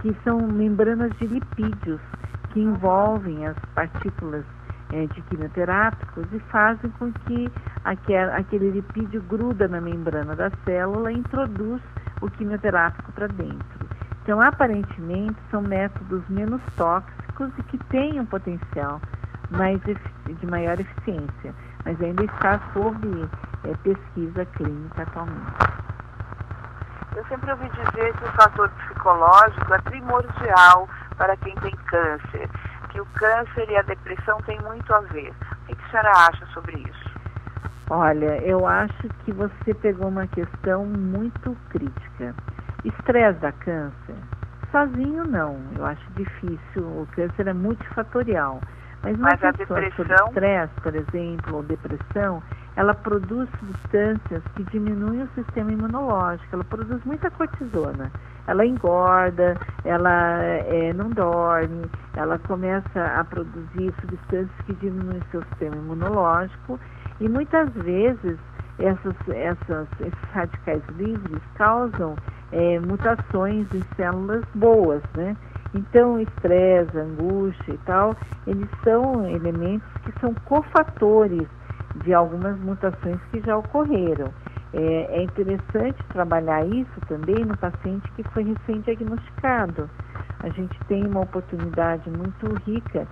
que são membranas de lipídios, que envolvem as partículas de quimioterápicos e fazem com que aquele lipídio gruda na membrana da célula e introduz o quimioterápico para dentro. Então, aparentemente, são métodos menos tóxicos e que têm um potencial de maior eficiência, mas ainda está sob pesquisa clínica atualmente.
Eu sempre ouvi dizer que o fator psicológico é primordial para quem tem câncer, que o câncer e a depressão têm muito a ver. O que a senhora acha sobre isso?
Olha, eu acho que você pegou uma questão muito crítica. Estresse dá câncer? Sozinho não, eu acho difícil, o câncer é multifatorial. Mas uma pessoa sob estresse, por exemplo, ou depressão, ela produz substâncias que diminuem o sistema imunológico, ela produz muita cortisona, ela engorda, ela não dorme, ela começa a produzir substâncias que diminuem o seu sistema imunológico e muitas vezes esses radicais livres causam mutações em células boas, né? Então, estresse, angústia e tal, eles são elementos que são cofatores de algumas mutações que já ocorreram. É interessante trabalhar isso também no paciente que foi recém-diagnosticado. A gente tem uma oportunidade muito rica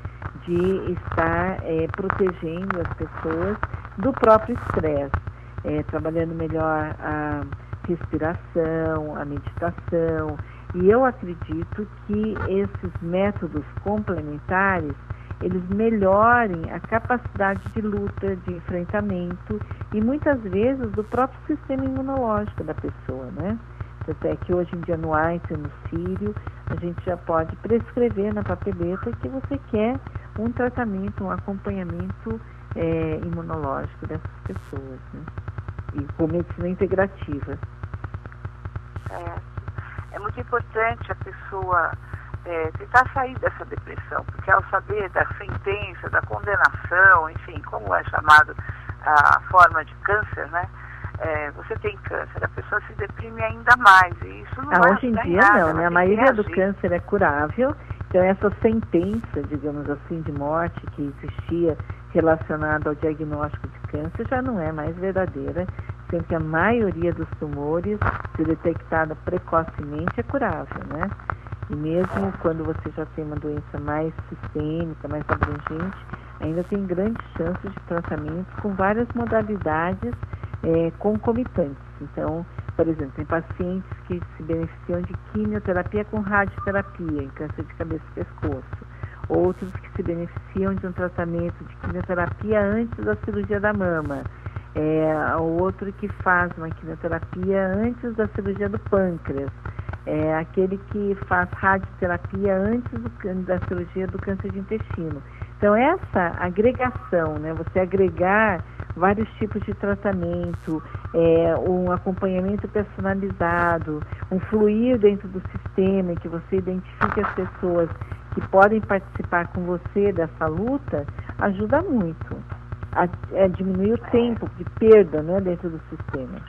de estar protegendo as pessoas do próprio estresse, trabalhando melhor a respiração, a meditação. E eu acredito que esses métodos complementares, eles melhorem a capacidade de luta, de enfrentamento e muitas vezes do próprio sistema imunológico da pessoa, né? Até que hoje em dia no Einstein, no Sírio, a gente já pode prescrever na papeleta que você quer um tratamento, um acompanhamento imunológico dessas pessoas, né? E com medicina integrativa.
É muito importante a pessoa tentar sair dessa depressão, porque ao saber da sentença, da condenação, enfim, como é chamado a forma de câncer, né? Você tem câncer, a pessoa se deprime ainda mais, e isso não vai
hoje em dia
nada,
não, né? A maioria do câncer é curável, então essa sentença, digamos assim, de morte que existia relacionada ao diagnóstico de câncer já não é mais verdadeira, sendo que a maioria dos tumores, se detectada precocemente, é curável, né? E mesmo quando você já tem uma doença mais sistêmica, mais abrangente, ainda tem grandes chances de tratamento com várias modalidades concomitantes. Então, por exemplo, tem pacientes que se beneficiam de quimioterapia com radioterapia em câncer de cabeça e pescoço. Outros que se beneficiam de um tratamento de quimioterapia antes da cirurgia da mama. Outro que faz uma quimioterapia antes da cirurgia do pâncreas. Aquele que faz radioterapia antes da cirurgia do câncer de intestino. Então, essa agregação, né, você agregar vários tipos de tratamento, um acompanhamento personalizado, um fluir dentro do sistema em que você identifique as pessoas que podem participar com você dessa luta, ajuda muito a diminuir o tempo de perda, né, dentro do sistema.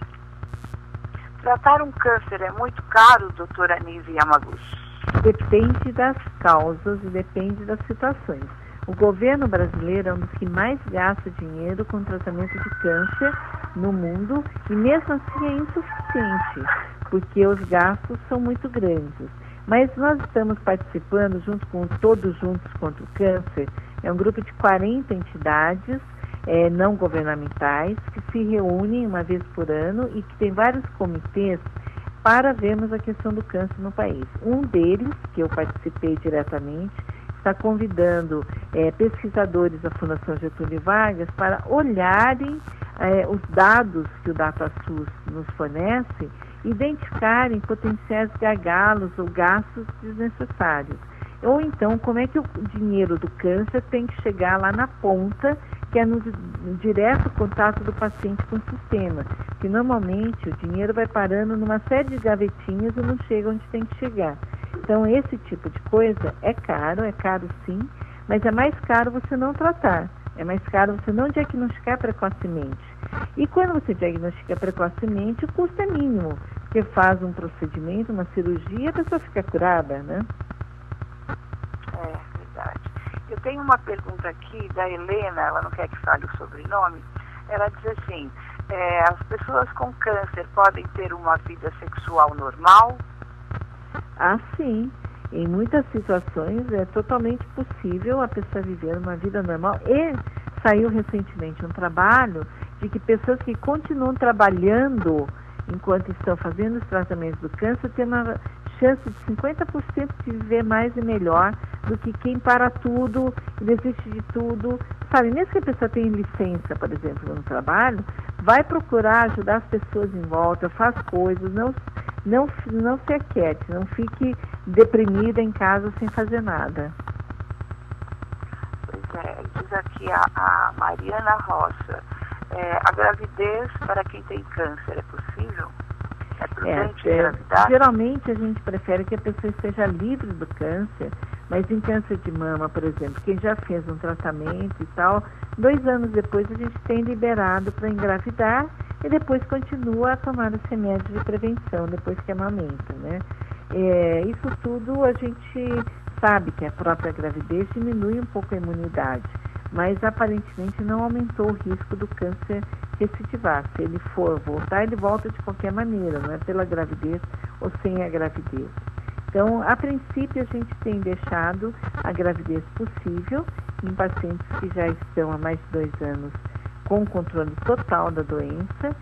Tratar um câncer é muito caro, doutora Anise Yamaguchi?
Depende das causas e depende das situações. O governo brasileiro é um dos que mais gasta dinheiro com tratamento de câncer no mundo e mesmo assim é insuficiente, porque os gastos são muito grandes. Mas nós estamos participando, junto com Todos Juntos contra o Câncer, é um grupo de 40 entidades não governamentais que se reúnem uma vez por ano e que tem vários comitês para vermos a questão do câncer no país. Um deles, que eu participei diretamente, está convidando pesquisadores da Fundação Getúlio Vargas para olharem os dados que o DataSUS nos fornece, identificarem potenciais gargalos ou gastos desnecessários. Ou então, como é que o dinheiro do câncer tem que chegar lá na ponta, que é no direto contato do paciente com o sistema. Que normalmente o dinheiro vai parando numa série de gavetinhas e não chega onde tem que chegar. Então, esse tipo de coisa é caro sim, mas é mais caro você não tratar. É mais caro você não diagnosticar precocemente. E quando você diagnostica precocemente, o custo é mínimo, porque faz um procedimento, uma cirurgia, a pessoa fica curada, né?
É verdade. Eu tenho uma pergunta aqui da Helena, ela não quer que fale o sobrenome. Ela diz assim, as pessoas com câncer podem ter uma vida sexual normal?
Ah, sim. Em muitas situações é totalmente possível a pessoa viver uma vida normal. E saiu recentemente um trabalho de que pessoas que continuam trabalhando enquanto estão fazendo os tratamentos do câncer têm uma chance de 50% de viver mais e melhor do que quem para tudo e desiste de tudo. Sabe, mesmo que a pessoa tenha licença, por exemplo, no trabalho, vai procurar ajudar as pessoas em volta, faz coisas, não se aquiete, não fique deprimida em casa sem fazer nada.
Pois é, diz aqui a Mariana Roça, a gravidez para quem tem câncer é possível? É prudente engravidar?
Geralmente a gente prefere que a pessoa esteja livre do câncer, mas em câncer de mama, por exemplo, quem já fez um tratamento e tal, 2 anos depois a gente tem liberado para engravidar e depois continua a tomar os remédios de prevenção depois que amamenta, né? Isso tudo a gente sabe que a própria gravidez diminui um pouco a imunidade, mas aparentemente não aumentou o risco do câncer recidivar. Se ele for voltar, ele volta de qualquer maneira, não é pela gravidez ou sem a gravidez. Então, a princípio, a gente tem deixado a gravidez possível em pacientes que já estão há mais de 2 anos com controle total da doença,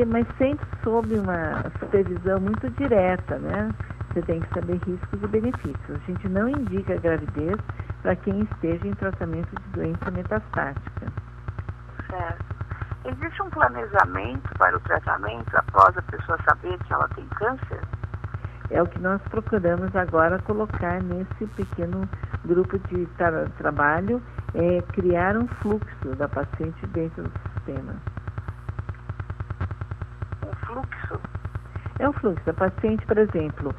mas sempre sob uma supervisão muito direta, né? Você tem que saber riscos e benefícios. A gente não indica a gravidez para quem esteja em tratamento de doença metastática.
Certo. Existe um planejamento para o tratamento após a pessoa saber que ela tem câncer?
É o que nós procuramos agora colocar nesse pequeno grupo de trabalho, criar um fluxo da paciente dentro do sistema.
Um fluxo?
É um fluxo. A paciente, por exemplo,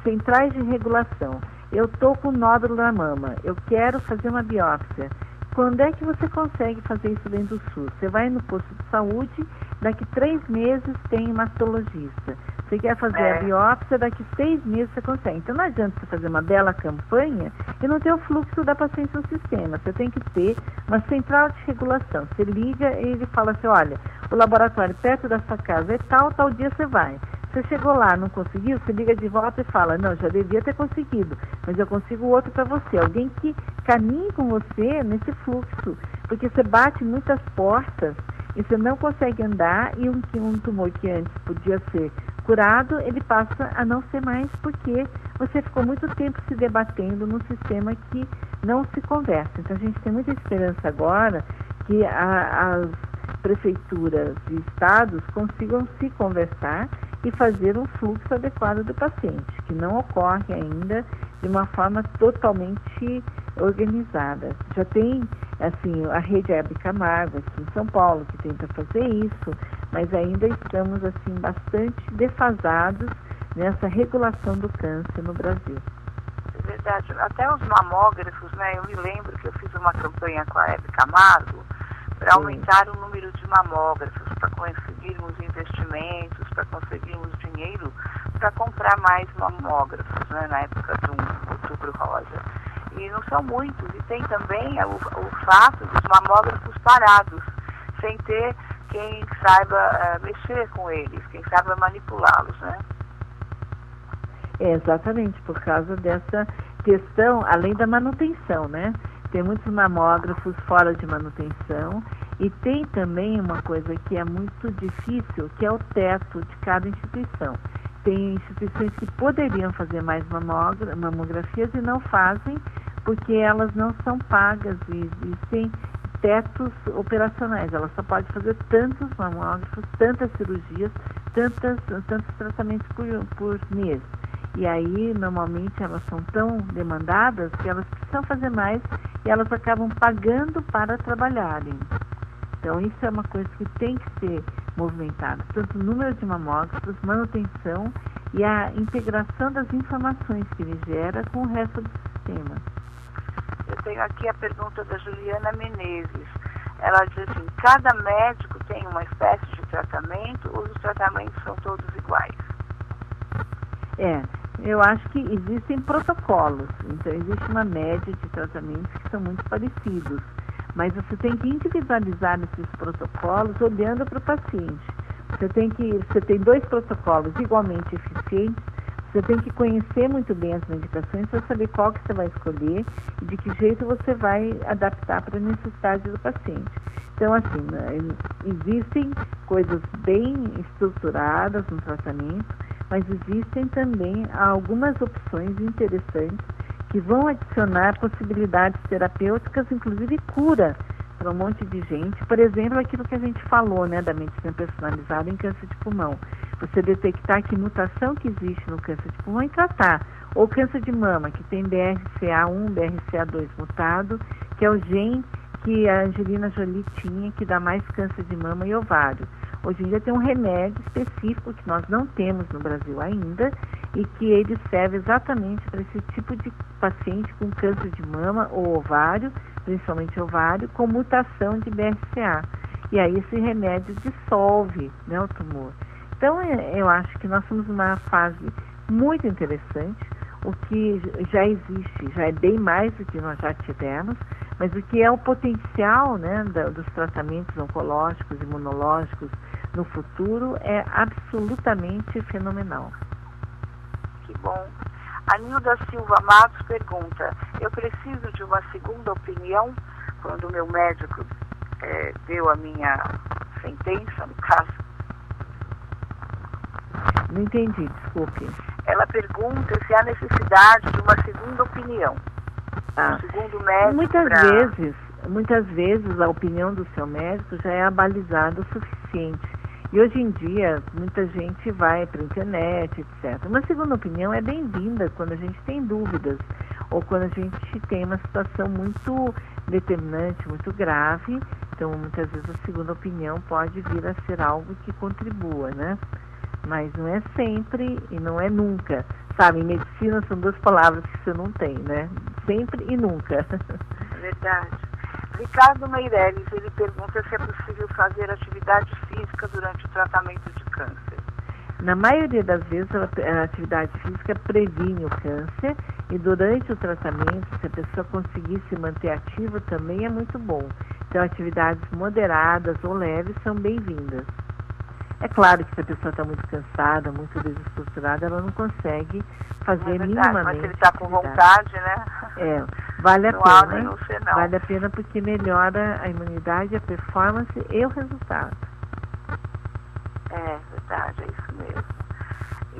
centrais de regulação. Eu estou com nódulo na mama, eu quero fazer uma biópsia. Quando é que você consegue fazer isso dentro do SUS? Você vai no posto de saúde, daqui 3 meses tem mastologista. Você quer fazer a biópsia, daqui 6 meses você consegue. Então não adianta você fazer uma bela campanha e não ter o fluxo da paciente no sistema. Você tem que ter uma central de regulação. Você liga e ele fala assim, olha, o laboratório perto da sua casa é tal dia você vai. Você chegou lá, não conseguiu, você liga de volta e fala, não, já devia ter conseguido, mas eu consigo outro para você. Alguém que caminhe com você nesse fluxo, porque você bate muitas portas e você não consegue andar e um tumor que antes podia ser curado, ele passa a não ser mais porque você ficou muito tempo se debatendo num sistema que não se conversa. Então a gente tem muita esperança agora que as prefeituras e estados consigam se conversar e fazer um fluxo adequado do paciente, que não ocorre ainda de uma forma totalmente organizada. Já tem, assim, a rede Hebe Camargo aqui em São Paulo, que tenta fazer isso, mas ainda estamos, assim, bastante defasados nessa regulação do câncer no Brasil.
É verdade. Até os mamógrafos, né? Eu me lembro que eu fiz uma campanha com a Hebe Camargo para aumentar o número de mamógrafos, para conseguirmos investimentos, para conseguirmos dinheiro para comprar mais mamógrafos, né, na época do Outubro Rosa. E não são muitos, e tem também o fato dos mamógrafos parados, sem ter quem saiba mexer com eles, quem saiba manipulá-los, né?
Exatamente, por causa dessa questão, além da manutenção, né? Tem muitos mamógrafos fora de manutenção e tem também uma coisa que é muito difícil, que é o teto de cada instituição. tem instituições que poderiam fazer mais mamografias e não fazem, porque elas não são pagas e existem tetos operacionais. Ela só pode fazer tantos mamógrafos, tantas cirurgias, tantos tratamentos por mês. E aí, normalmente, elas são tão demandadas que elas precisam fazer mais e elas acabam pagando para trabalharem. Então, isso é uma coisa que tem que ser movimentada. Tanto o número de mamógrafos, manutenção e a integração das informações que ele gera com o resto do sistema.
Eu tenho aqui a pergunta da Juliana Menezes. Ela diz assim, cada médico tem uma espécie de tratamento ou os tratamentos são todos iguais?
Eu acho que existem protocolos. Então, existe uma média de tratamentos que são muito parecidos. Mas você tem que individualizar esses protocolos olhando para o paciente. Você tem 2 protocolos igualmente eficientes. Você tem que conhecer muito bem as medicações para saber qual que você vai escolher e de que jeito você vai adaptar para a necessidade do paciente. Então, assim, existem coisas bem estruturadas no tratamento, mas existem também algumas opções interessantes que vão adicionar possibilidades terapêuticas, inclusive cura para um monte de gente. Por exemplo, aquilo que a gente falou, né, da medicina personalizada em câncer de pulmão. Você detectar que mutação que existe no câncer de pulmão e tratar. Ou câncer de mama, que tem BRCA1, BRCA2 mutado, que é o gene que a Angelina Jolie tinha, que dá mais câncer de mama e ovário. Hoje em dia tem um remédio específico que nós não temos no Brasil ainda e que ele serve exatamente para esse tipo de paciente com câncer de mama ou ovário, principalmente ovário, com mutação de BRCA. E aí esse remédio dissolve, né, o tumor. Então, eu acho que nós estamos numa fase muito interessante. O que já existe já é bem mais do que nós já tivemos, mas o que é o potencial, né, dos tratamentos oncológicos, imunológicos no futuro é absolutamente fenomenal.
Que bom. A Nilda Silva Matos pergunta, eu preciso de uma segunda opinião quando o meu médico deu a minha sentença, no caso?
Não entendi, desculpe.
Ela pergunta se há necessidade de uma segunda opinião. Um segundo médico.
Muitas vezes a opinião do seu médico já é abalizada o suficiente. E hoje em dia, muita gente vai para a internet, etc. Uma segunda opinião é bem-vinda quando a gente tem dúvidas ou quando a gente tem uma situação muito determinante, muito grave. Então, muitas vezes a segunda opinião pode vir a ser algo que contribua, né? Mas não é sempre e não é nunca. Sabe, em medicina são 2 palavras que você não tem, né? Sempre e nunca.
Verdade. Ricardo Meirelles, ele pergunta se é possível fazer atividade física durante o tratamento de câncer.
Na maioria das vezes, a atividade física previne o câncer e durante o tratamento, se a pessoa conseguir se manter ativa, também é muito bom. Então, atividades moderadas ou leves são bem-vindas. É claro que se a pessoa está muito cansada, muito desestruturada, ela não consegue fazer minimamente.
Mas se ele está com vontade, né?
Vale a
não
pena. Vale a pena porque melhora a imunidade, a performance e o resultado.
É verdade, é isso mesmo.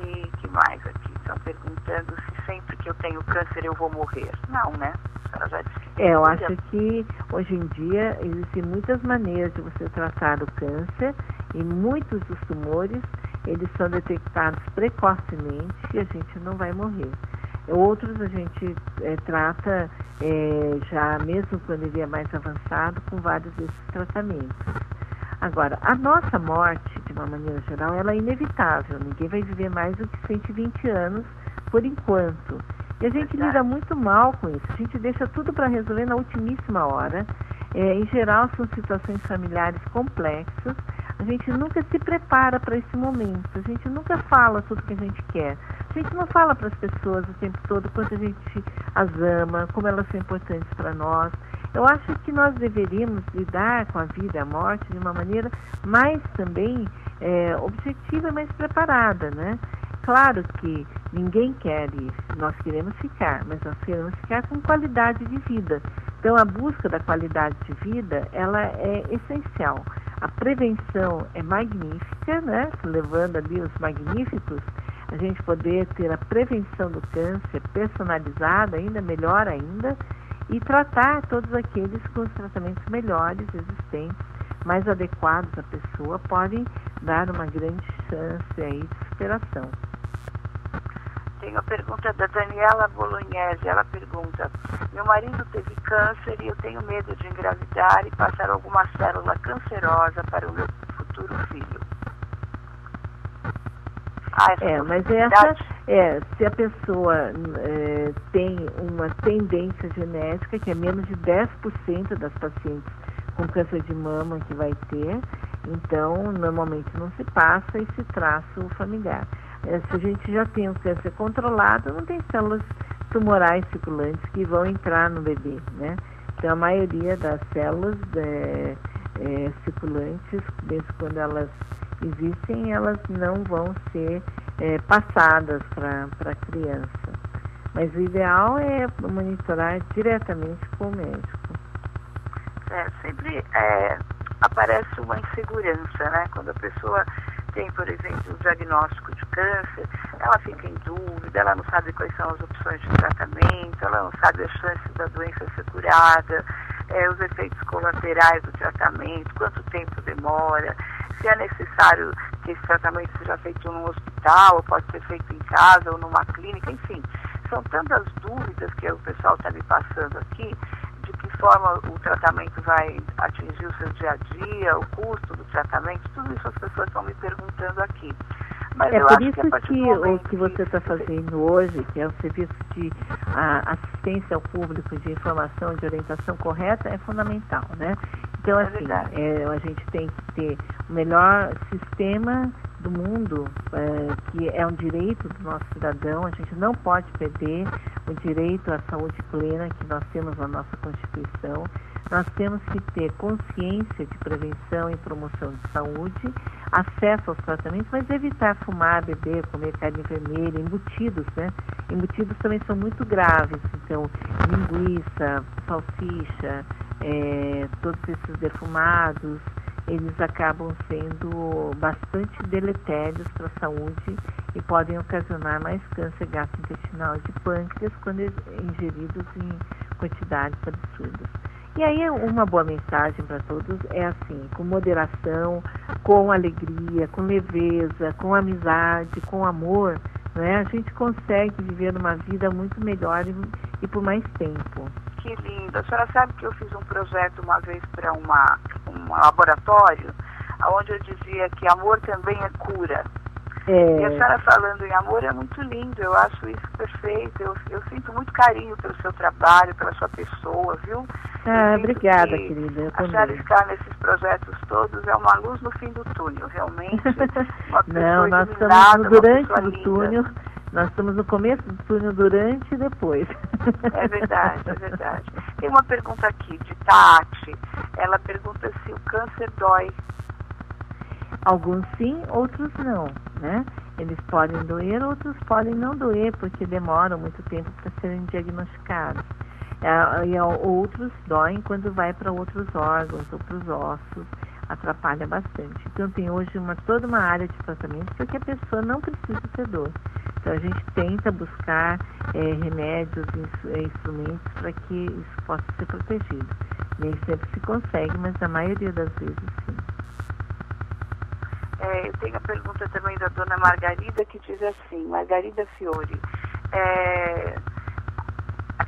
E que mais aqui? Estão perguntando se sempre que eu tenho câncer eu vou morrer. Não, né? A senhora já disse.
Eu acho que hoje em dia existem muitas maneiras de você tratar o câncer e muitos dos tumores, eles são detectados precocemente e a gente não vai morrer. Outros a gente trata já mesmo quando ele é mais avançado com vários desses tratamentos. Agora, a nossa morte, de uma maneira geral, ela é inevitável. Ninguém vai viver mais do que 120 anos por enquanto. E a gente lida muito mal com isso. A gente deixa tudo para resolver na ultimíssima hora. Em geral, são situações familiares complexas. A gente nunca se prepara para esse momento. A gente nunca fala tudo que a gente quer. A gente não fala para as pessoas o tempo todo quanto a gente as ama, como elas são importantes para nós. Eu acho que nós deveríamos lidar com a vida e a morte de uma maneira mais também objetiva, mais preparada, né? Claro que ninguém quer isso, nós queremos ficar, mas nós queremos ficar com qualidade de vida. Então, a busca da qualidade de vida, ela é essencial. A prevenção é magnífica, né? Levando ali os magníficos, a gente poder ter a prevenção do câncer personalizada, ainda melhor ainda, e tratar todos aqueles com os tratamentos melhores existentes, mais adequados à pessoa, podem dar uma grande chance aí de superação.
Tem uma pergunta da Daniela Bolognese. Ela pergunta: meu marido teve câncer e eu tenho medo de engravidar e passar alguma célula cancerosa para o meu futuro filho.
Mas se a pessoa tem uma tendência genética, que é menos de 10% das pacientes com câncer de mama que vai ter, então normalmente não se passa e se traça o familiar. Se a gente já tem o câncer controlado, não tem células tumorais circulantes que vão entrar no bebê, né? Então a maioria das células circulantes, mesmo quando elas existem, elas não vão ser passadas para a criança. Mas o ideal é monitorar diretamente com o médico.
Sempre aparece uma insegurança, né? Quando a pessoa tem, por exemplo, o diagnóstico de câncer, ela fica em dúvida, ela não sabe quais são as opções de tratamento, ela não sabe as chances da doença ser curada, os efeitos colaterais do tratamento, quanto tempo demora, se é necessário que esse tratamento seja feito num hospital, ou pode ser feito em casa ou numa clínica, enfim. São tantas dúvidas que o pessoal está me passando aqui, de que forma o tratamento vai atingir o seu dia a dia, o custo do tratamento, tudo isso as pessoas estão me perguntando aqui. Mas eu
por
acho
isso que o que você está fazendo hoje, que é o serviço de assistência ao público, de informação, de orientação correta, é fundamental, né? Então, assim, a gente tem que ter o melhor sistema do mundo, que é um direito do nosso cidadão. A gente não pode perder o direito à saúde plena que nós temos na nossa Constituição. Nós temos que ter consciência de prevenção e promoção de saúde, acesso aos tratamentos, mas evitar fumar, beber, comer carne vermelha, embutidos, né? Embutidos também são muito graves, então linguiça, salsicha, todos esses defumados, eles acabam sendo bastante deletérios para a saúde e podem ocasionar mais câncer gastrointestinal de pâncreas quando ingeridos em quantidades absurdas. E aí uma boa mensagem para todos é assim, com moderação, com alegria, com leveza, com amizade, com amor, né? A gente consegue viver uma vida muito melhor e por mais tempo.
Que lindo. A senhora sabe que eu fiz um projeto uma vez para um laboratório, onde eu dizia que amor também é cura. E a senhora falando em amor é muito lindo, eu acho isso perfeito, eu sinto muito carinho pelo seu trabalho, pela sua pessoa, viu?
Obrigada, querida.
A senhora estar nesses projetos todos é uma luz no fim do túnel, realmente. Uma
Não, nós estamos durante o túnel, nós estamos no começo do túnel, durante e depois.
É verdade, é verdade. Tem uma pergunta aqui de Tati, ela pergunta se o câncer dói.
Alguns sim, outros não, né? Eles podem doer, outros podem não doer, porque demoram muito tempo para serem diagnosticados. E outros doem quando vai para outros órgãos ou para os ossos, atrapalha bastante. Então tem hoje toda uma área de tratamento para que a pessoa não precise ter dor. Então a gente tenta buscar remédios, instrumentos para que isso possa ser protegido. Nem sempre se consegue, mas na maioria das vezes sim.
Eu tenho a pergunta também da dona Margarida, que diz assim, Margarida Fiore,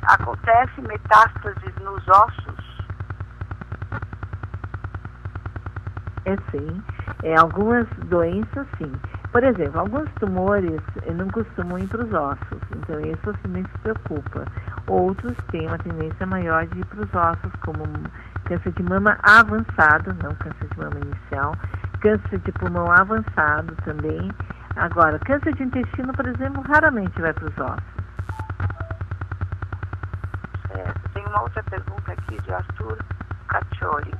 acontece metástases nos ossos?
Sim. Algumas doenças, sim. Por exemplo, alguns tumores não costumam ir para os ossos, então isso você nem se preocupa. Outros têm uma tendência maior de ir para os ossos, como câncer de mama avançado, não câncer de mama inicial, câncer de pulmão avançado também. Agora, câncer de intestino, por exemplo, raramente vai para os ossos.
Tem uma outra pergunta aqui de Arthur Caccioli.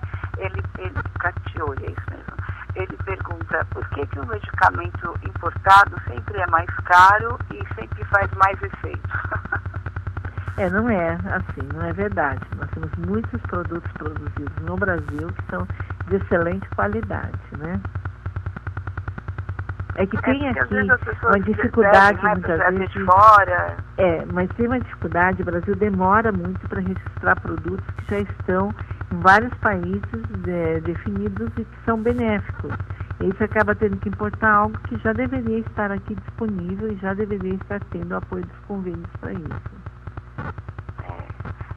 Caccioli, é isso mesmo. Ele pergunta, por que o medicamento importado sempre é mais caro e sempre faz mais efeito?
Não é assim, não é verdade. Nós temos muitos produtos produzidos no Brasil que são de excelente qualidade, né? É que tem
porque,
aqui
às vezes, as pessoas
uma dificuldade
percebem,
muitas
né,
vezes.
de fora.
Mas tem uma dificuldade, o Brasil demora muito para registrar produtos que já estão em vários países definidos e que são benéficos. E aí você acaba tendo que importar algo que já deveria estar aqui disponível e já deveria estar tendo o apoio dos convênios para isso.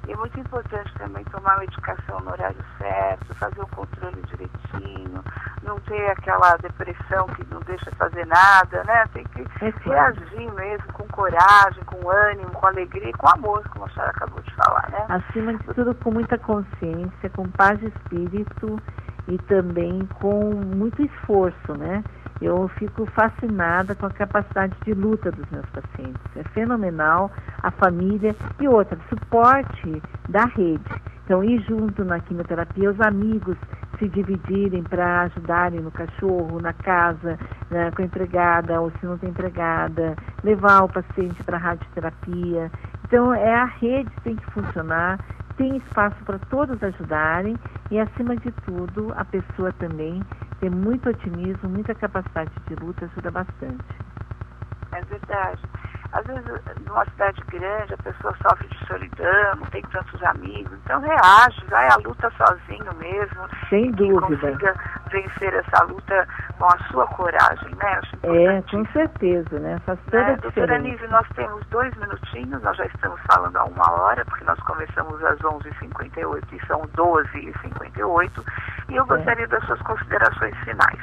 E é muito importante também tomar a medicação no horário certo, fazer o controle direitinho, não ter aquela depressão que não deixa fazer nada, né? Tem que reagir mesmo com coragem, com ânimo, com alegria e com amor, como a senhora acabou de falar, né?
Acima de tudo, com muita consciência, com paz de espírito e também com muito esforço, né? Eu fico fascinada com a capacidade de luta dos meus pacientes. É fenomenal a família e outra, suporte da rede. Então, ir junto na quimioterapia, os amigos se dividirem para ajudarem no cachorro, na casa, né, com a empregada, ou se não tem empregada, levar o paciente para a radioterapia. Então, a rede tem que funcionar, tem espaço para todos ajudarem e, acima de tudo, a pessoa também ter muito otimismo, muita capacidade de luta ajuda bastante.
É verdade. Às vezes, numa cidade grande, a pessoa sofre de solidão, não tem tantos amigos, então reage, vai à luta sozinho mesmo.
Sem dúvida.
Consiga vencer essa luta com a sua coragem, né?
Com certeza, né? Faz toda a diferença.
Doutora Nise, nós temos 2 minutinhos, nós já estamos falando há 1 hora, porque nós começamos às 11h58 e são 12h58, e eu gostaria das suas considerações finais.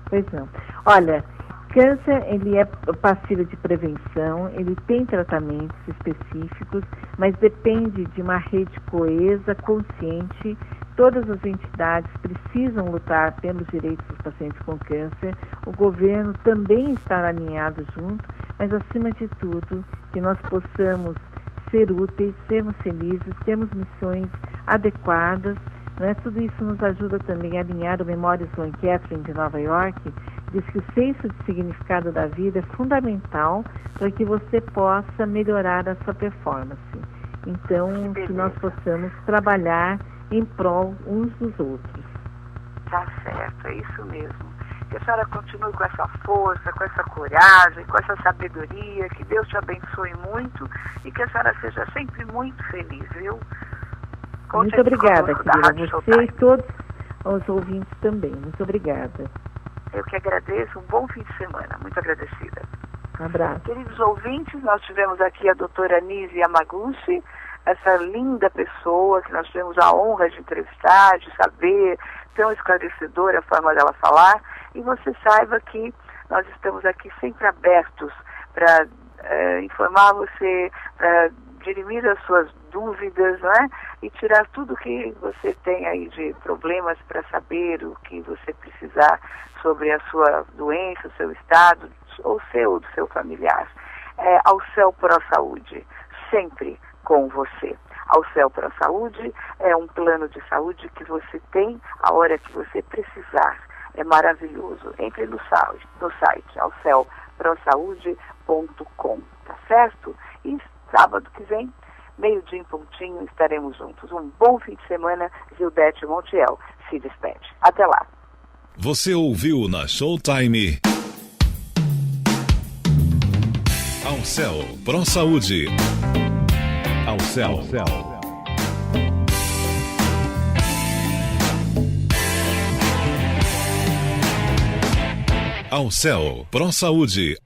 Pois não. Olha, câncer, ele é passível de prevenção, ele tem tratamentos específicos, mas depende de uma rede coesa, consciente. Todas as entidades precisam lutar pelos direitos dos pacientes com câncer. O governo também está alinhado junto, mas acima de tudo, que nós possamos ser úteis, sermos felizes, termos missões adequadas, né? Tudo isso nos ajuda também a alinhar o Memória Sloan Kettering de Nova York. Diz que o senso de significado da vida é fundamental para que você possa melhorar a sua performance. Então, que nós possamos trabalhar em prol uns dos outros.
Tá certo, é isso mesmo. Que a senhora continue com essa força, com essa coragem, com essa sabedoria, que Deus te abençoe muito e que a senhora seja sempre muito feliz, viu?
Muito obrigada, querida. Você e todos os ouvintes também. Muito obrigada.
Eu que agradeço, um bom fim de semana, muito agradecida.
Um abraço.
Queridos ouvintes, nós tivemos aqui a doutora Nise Yamaguchi, essa linda pessoa que nós tivemos a honra de entrevistar, de saber, tão esclarecedora a forma dela falar, e você saiba que nós estamos aqui sempre abertos para informar você, para dirimir as suas dúvidas, né? E tirar tudo que você tem aí de problemas para saber o que você precisar sobre a sua doença, o seu estado, ou do seu familiar. Ao Céu Pro Saúde, sempre com você. Ao Céu Pro Saúde é um plano de saúde que você tem a hora que você precisar. É maravilhoso. Entre no site alceoprosaude.com, tá certo? E sábado que vem, 12h em pontinho, estaremos juntos. Um bom fim de semana. Gildete Montiel se despede. Até lá.
Você ouviu na Showtime Ao Céu Pro Saúde. Ao Céu. Ao Céu Pro Saúde.